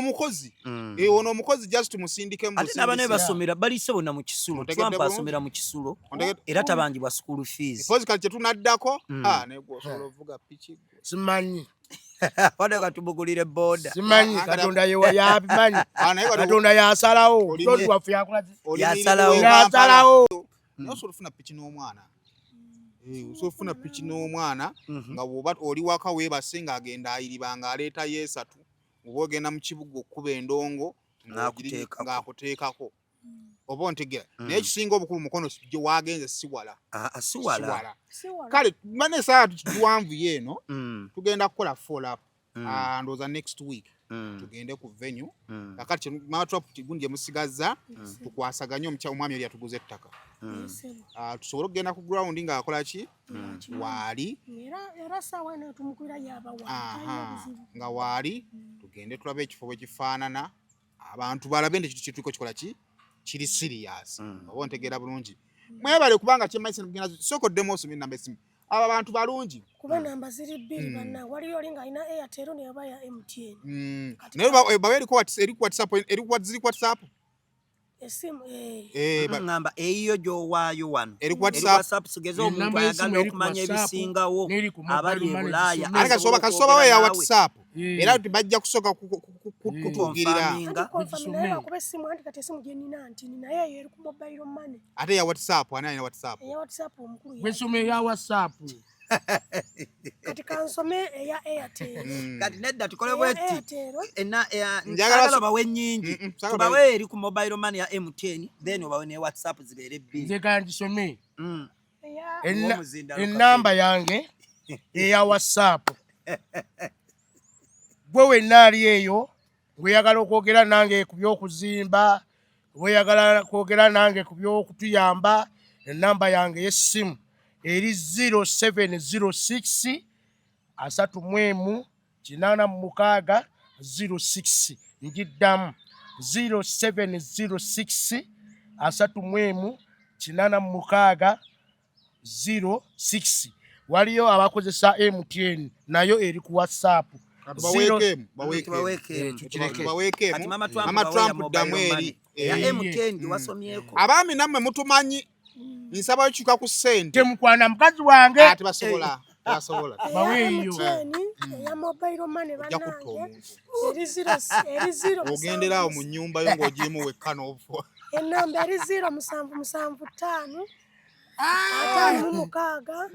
omukozi just tumusindike mu ate n'abaana basomera balise bonna mu kisulo Trump asomera mu kisulo era tabangibwa school fees pozi kati kyetunaddako naye gwosobola ovuga piki simanyi wade katubugulire boda simanyi Katonda yabimanyi Katonda yasalawo tozi waffe yasalawo osobola ofuna piki n'omwana osobola ofuna piki n'omwana nga bw'oba oli waka weebase ng'agenda ayiriba ng'aleeta yeesatu oba ogenda mu kibuga okkuba endongo ng'akuteekako oba ontegera naye ekisinga obukulu mukono gye waagenze siwala kale mane esaala tukiwanvu yeeno tugenda kukola follow up ndowooza next week tugende ku venue kakati Mama Trump gundi gye musigaza tukwasaganye omwami yali atuguza ettaka tusobole okugenda ku ground ng'akola ki waali nga waali tugende tulabe ekifo bwe kifaanana abantu balabe nti kituliko kikola ki kiri serious oba ontegeera bulungi mwebale kubanga kyemanyisa kugenda sokoddemu osomye ennamba esimu abo abantu balungi kuba namba ziri bbiri banna waliyo oli ng'alina Airtel neyaba ya MTN naye baba eri ku WhatsApp ziri ku WhatsApp esimu ngamba eyo gyowaayo wano eri ku WhatsApp sigeza omuntu ayagala okumanya ebisingawo abali e Bulaaya kasoba we ya WhatsApp era bajja kusooka kutugirira kuba essimu anti kati essimu gye nina nti naye eyo eri ku mobile money ate ya WhatsApp ani alina WhatsApp eya WhatsApp omukulu bwesoma eya WhatsApp kati kansome eya Airtel kati nedda tukole bweti njagala bawe nnyingi tubawe eri ku mobile money ya M10 then obawe ne WhatsApp zibeere bbiri nze kangisome ennamba yange eya WhatsApp gwe wenna ali eyo ngweyagala okwogera nange ku by'okuzimba weyagala kwogera nange ku by'okutuyamba ennamba yange y'essimu eri 0706 36 njiddamu 0706 36 06 waliyo abakozesa MTN nayo eri ku WhatsApp Mama Trump damweri abaami nammwe mutumanyi nsaba chuka ku sente temukwana mukazi wange ati basobola baweyo ya mobile money banange eri 0 ogenderawo mu nyumba yo ng'ogimu wekka n'ovo ennamba eri 0775 56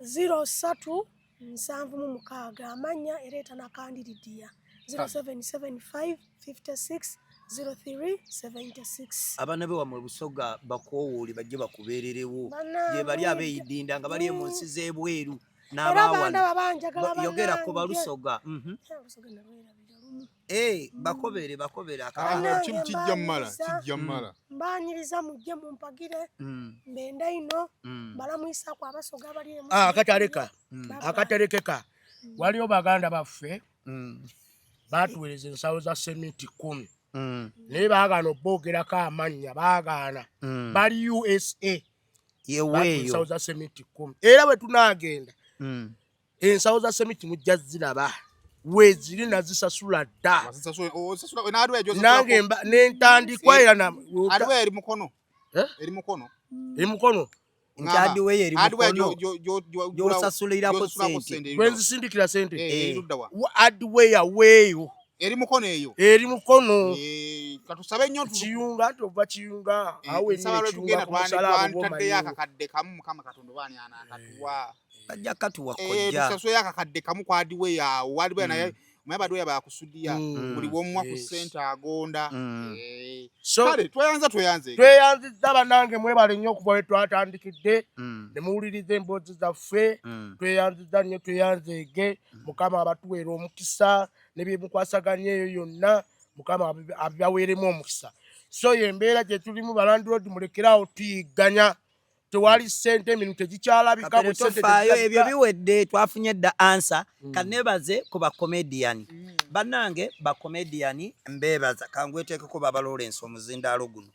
0376 amanya ereeta nakandiridiya 0775 56 0376 abana be wamwe Busoga bakowooli bajje bakubeererewo gye bali abeeyidinda nga bali mu nsi z'ebweru n'abaawana yogera ku Balusoga bakobere kijja mmala mbanyiriza mujje mumpagire mbenda ino balamwisa ku Abasoga abali akaterekeka waliyo baganda baffe batuweereza ensawo za semiti 10 naye baagaana oboogerako amannya baagaana bali USA ensawo za semiti 10 era bwe tunaagenda ensawo za semiti mujja ziraba weziri nazisasula dda nange nentandikwa era eri mukono gyosasulirako sente gwenzisindikira sente adway aweeyo eri mukono eyo eri mukono katusabe nnyo kiyunga nti ova kiyunga awe tugenda twanditaddeyo akakadde kamu Mukama Katonda baani anakatuwa bajja katuwa kojja tusasule akakadde kamu ku Adway awo Adway naye omanyi Adway bakusudiya buli womwa ku sente agonda kale tweyanzizza bannange mwebale nnyo okuva we twatandikidde ne muwuliriza emboozi zaffe tweyanzizza nnyo tweyanzeege Mukama abatuweera omukisa ne byemukwasaganya eyo yonna Mukama abaweeremu omukisa so yembeera gye tulimu balandiroodi mulekerawo tuyigganya tewali sente emirimu tegikyalabika tofaayo ebyo biwedde twafunye dda ansa kanebaze ku bakomediyani bannange bakomediyani mbeebaza kangweteekeko baba Lawrence omuzindaalo guno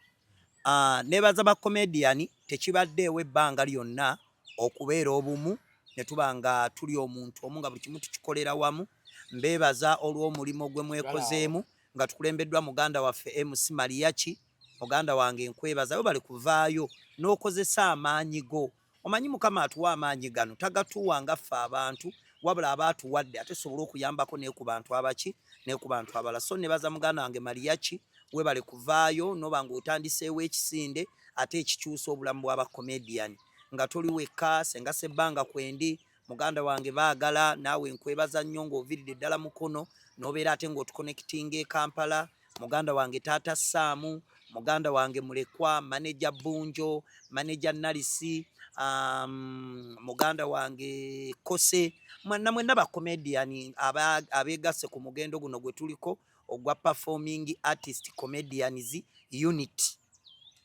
nebaza bakomediyani tekibaddeewo ebbanga lyonna okubeera obumu ne tuba nga tuli omuntu omu nga buli kimu tukikolera wamu mbeebaza olw'omulimu gwe mwekozeemu nga tukulembeddwa muganda waffe MC Mariachi muganda wange nkwebaza bali kuvaayo n'okozesa amaanyi go omanyi Mukama atuwa amaanyi gano tagatuwa nga ffe abantu wabula abaatuwadde ate sobola okuyambako ne ku bantu abaki ne ku bantu abala so nebaza muganda wange Mariachi webale kuvaayo noba ng'otandiseewo ekisinde ate ekikyusa obulamu bw'abakomediyani nga toli wekka senga sebbanga kwendi muganda wange baagala naawe nkwebaza nnyo ng'oviridde ddala mukono n'obeera ate ng'otuconnectinga e Kampala muganda wange taata Saamu muganda wange mulekwa manager Bunjo manager Nalisi muganda wange Kose mwenna bakomediyani abeegasse ku mugendo guno gwe tuliko ogwa performing artist comedians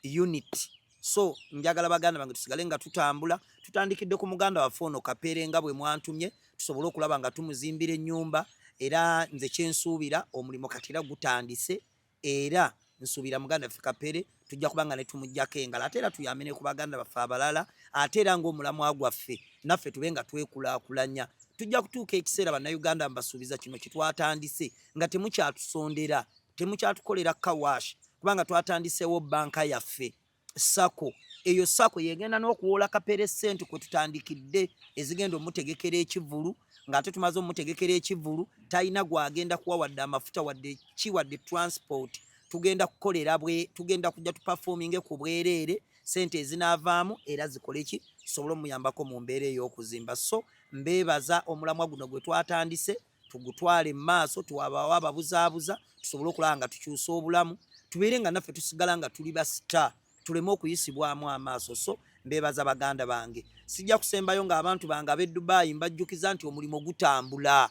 unit so njagala baganda bange tusigale nga tutambula tutandikidde ku muganda waffe ono Kapere nga bwe mwantumye tusobole okulaba nga tumuzimbira ennyumba era nze kyensuubira omulimu katira gutandise era nsuubira muganda waffe Kapere tujja kubanga ne tumuggyako engalo ate era tuyambe ne ku baganda baffe abalala ate era ng'omulamwa gwaffe naffe tube nga twekulaakulanya tujja kutuuka ekiseera bannayuganda mbasuubiza kino kitwatandise nga temukyatusondera temukyatukolera kawash kubanga twatandiseewo banka yaffe sako eyo sako yegenda n'okuwola kapere sente kwe tutandikidde ezigenda omutegekera ekivulu ng'ate tumaze omutegekera ekivulu talina gwagenda kuwa wadde amafuta wadde wadde transport tugenda kukolera tugenda kujja tuperforminge ku bwereere sente ezinaavaamu era zikole ki tusobole omuyambako mu mbeera ey'okuzimba so mbeebaza omulamwa guno gwe twatandise tugutwale mu maaso tuwabawo ababuzaabuza tusobole okulaba nga tukyusa obulamu tubeere nga naffe tusigala nga tuli ba star tuleme okuyisibwamu amaaso so mbeebaza baganda bange sijja kusembayo ng'abantu bange ab'e Dubai mbajjukiza nti omulimu gutambula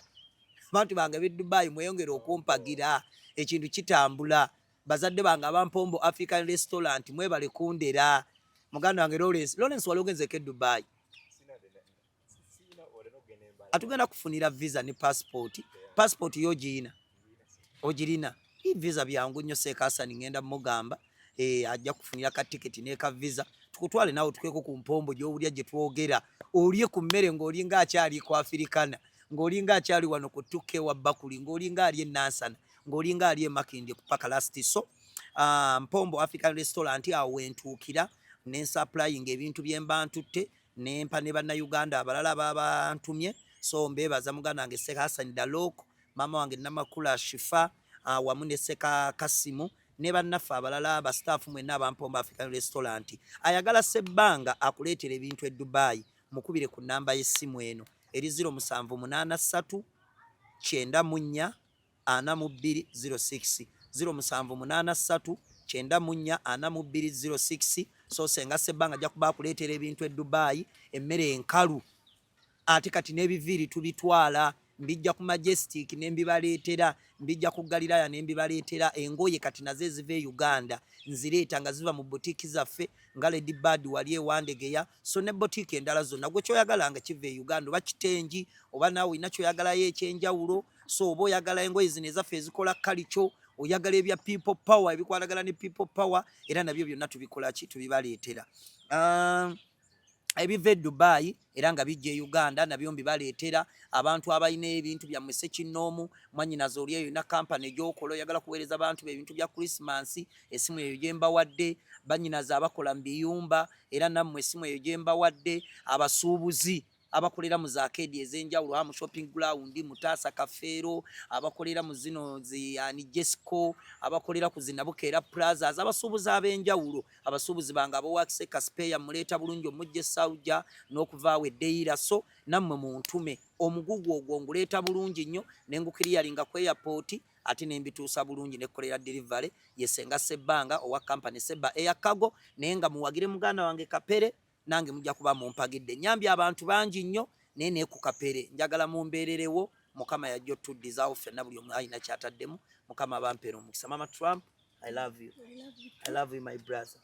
abantu bange ab'e Dubai mweyongere okumpagira ekintu kitambula bazadde bange abampombo African Restaurant mwebale kundera muganda wange Lawrence wali ogenzeko e Dubai atugenda kufunira visa ne passport yo ogirina visa byangu nnyo Seekasani ngenda mugamba ajja kufunira ka ticket ne ka visa tukutwale nawe tukweko ku mpombo gy'owulya gye twogera olye ku mmere ng'oli ng'akyali ku Afrikana ng'oli ng'akyali wano ku tukke wa bakuli ng'oli ng'ali e Nansana ng'oli ng'ali e Makindye ku paka lasti so mpombo African Restaurant awo wentuukira ne supplying ebintu bye mba ntutte ne mpa ne bannayuganda abalala babantumye so mbeebaza muganda wange Seekasani Daloko mama wange Namakula Shifa wamu ne Seka Kasimu ne bannaffe abalala ba staff mwenna abampombo African Restaurant ayagala Sebbanga akuleetera ebintu e Dubai mukubire ku namba y'essimu eno eri 0783 94 4206 0783 94 so senga Sebbanga ajja kuba akuleetera ebintu e Dubai emmere enkalu ate kati n'ebiviiri tubitwala mbijja ku Majestic nembibaleetera mbijja ku Galilaya nembibaleetera engoye kati nazo eziva e Uganda nzireeta nga ziva mu boutique zaffe nga Lady Bird wali ewandegeya so ne boutique endala zonna gwe kyoyagala nga kiva e Uganda oba kitengi oba naawe olina kyoyagalayo ekyenjawulo so oba oyagala engoye zino ezaffe ezikola kalico oyagala ebya people power ebikwatagala ne people power era nabyo byonna tubikola ki tubibaleetera ebiva e Dubai era nga bijja e Uganda nabyo mbibaleetera abantu abalina ebintu byammwe Ssekinnoomu mwannyinaze oli eyo na kampani egyokola oyagala kuweereza abantu ebintu bya Christmas essimu eyo gye mbawadde bannyinaze abakola mu biyumba era nammwe essimu eyo gye mbawadde abasuubuzi abakolera mu zaakedi ez'enjawulo mu shopping ground Mutaasa Kafeero abakolera mu zino ani Jesco abakolera ku Zinabukeera Plazas abasuubuzi ab'enjawulo abasuubuzi bange abowakise Kaspeya muleeta bulungi omujje Sauja n'okuvaawo eddeira so nammwe muntume omugugu ogwo nguleeta bulungi nnyo nengukiriyalinga ku airport ate nembituusa bulungi nekolera delivery yesenga Sebbanga owa company Sebba Air Cargo naye nga muwagire muganda wange Kapere nange mujja kuba mumpagidde nyambye abantu bangi nnyo naye ne ku Kapere njagala mumbeererewo mukama yajja otuddizaawo ffenna buli omu alina kyataddemu mukama bampeera omukisa Mama Trump I love you my brother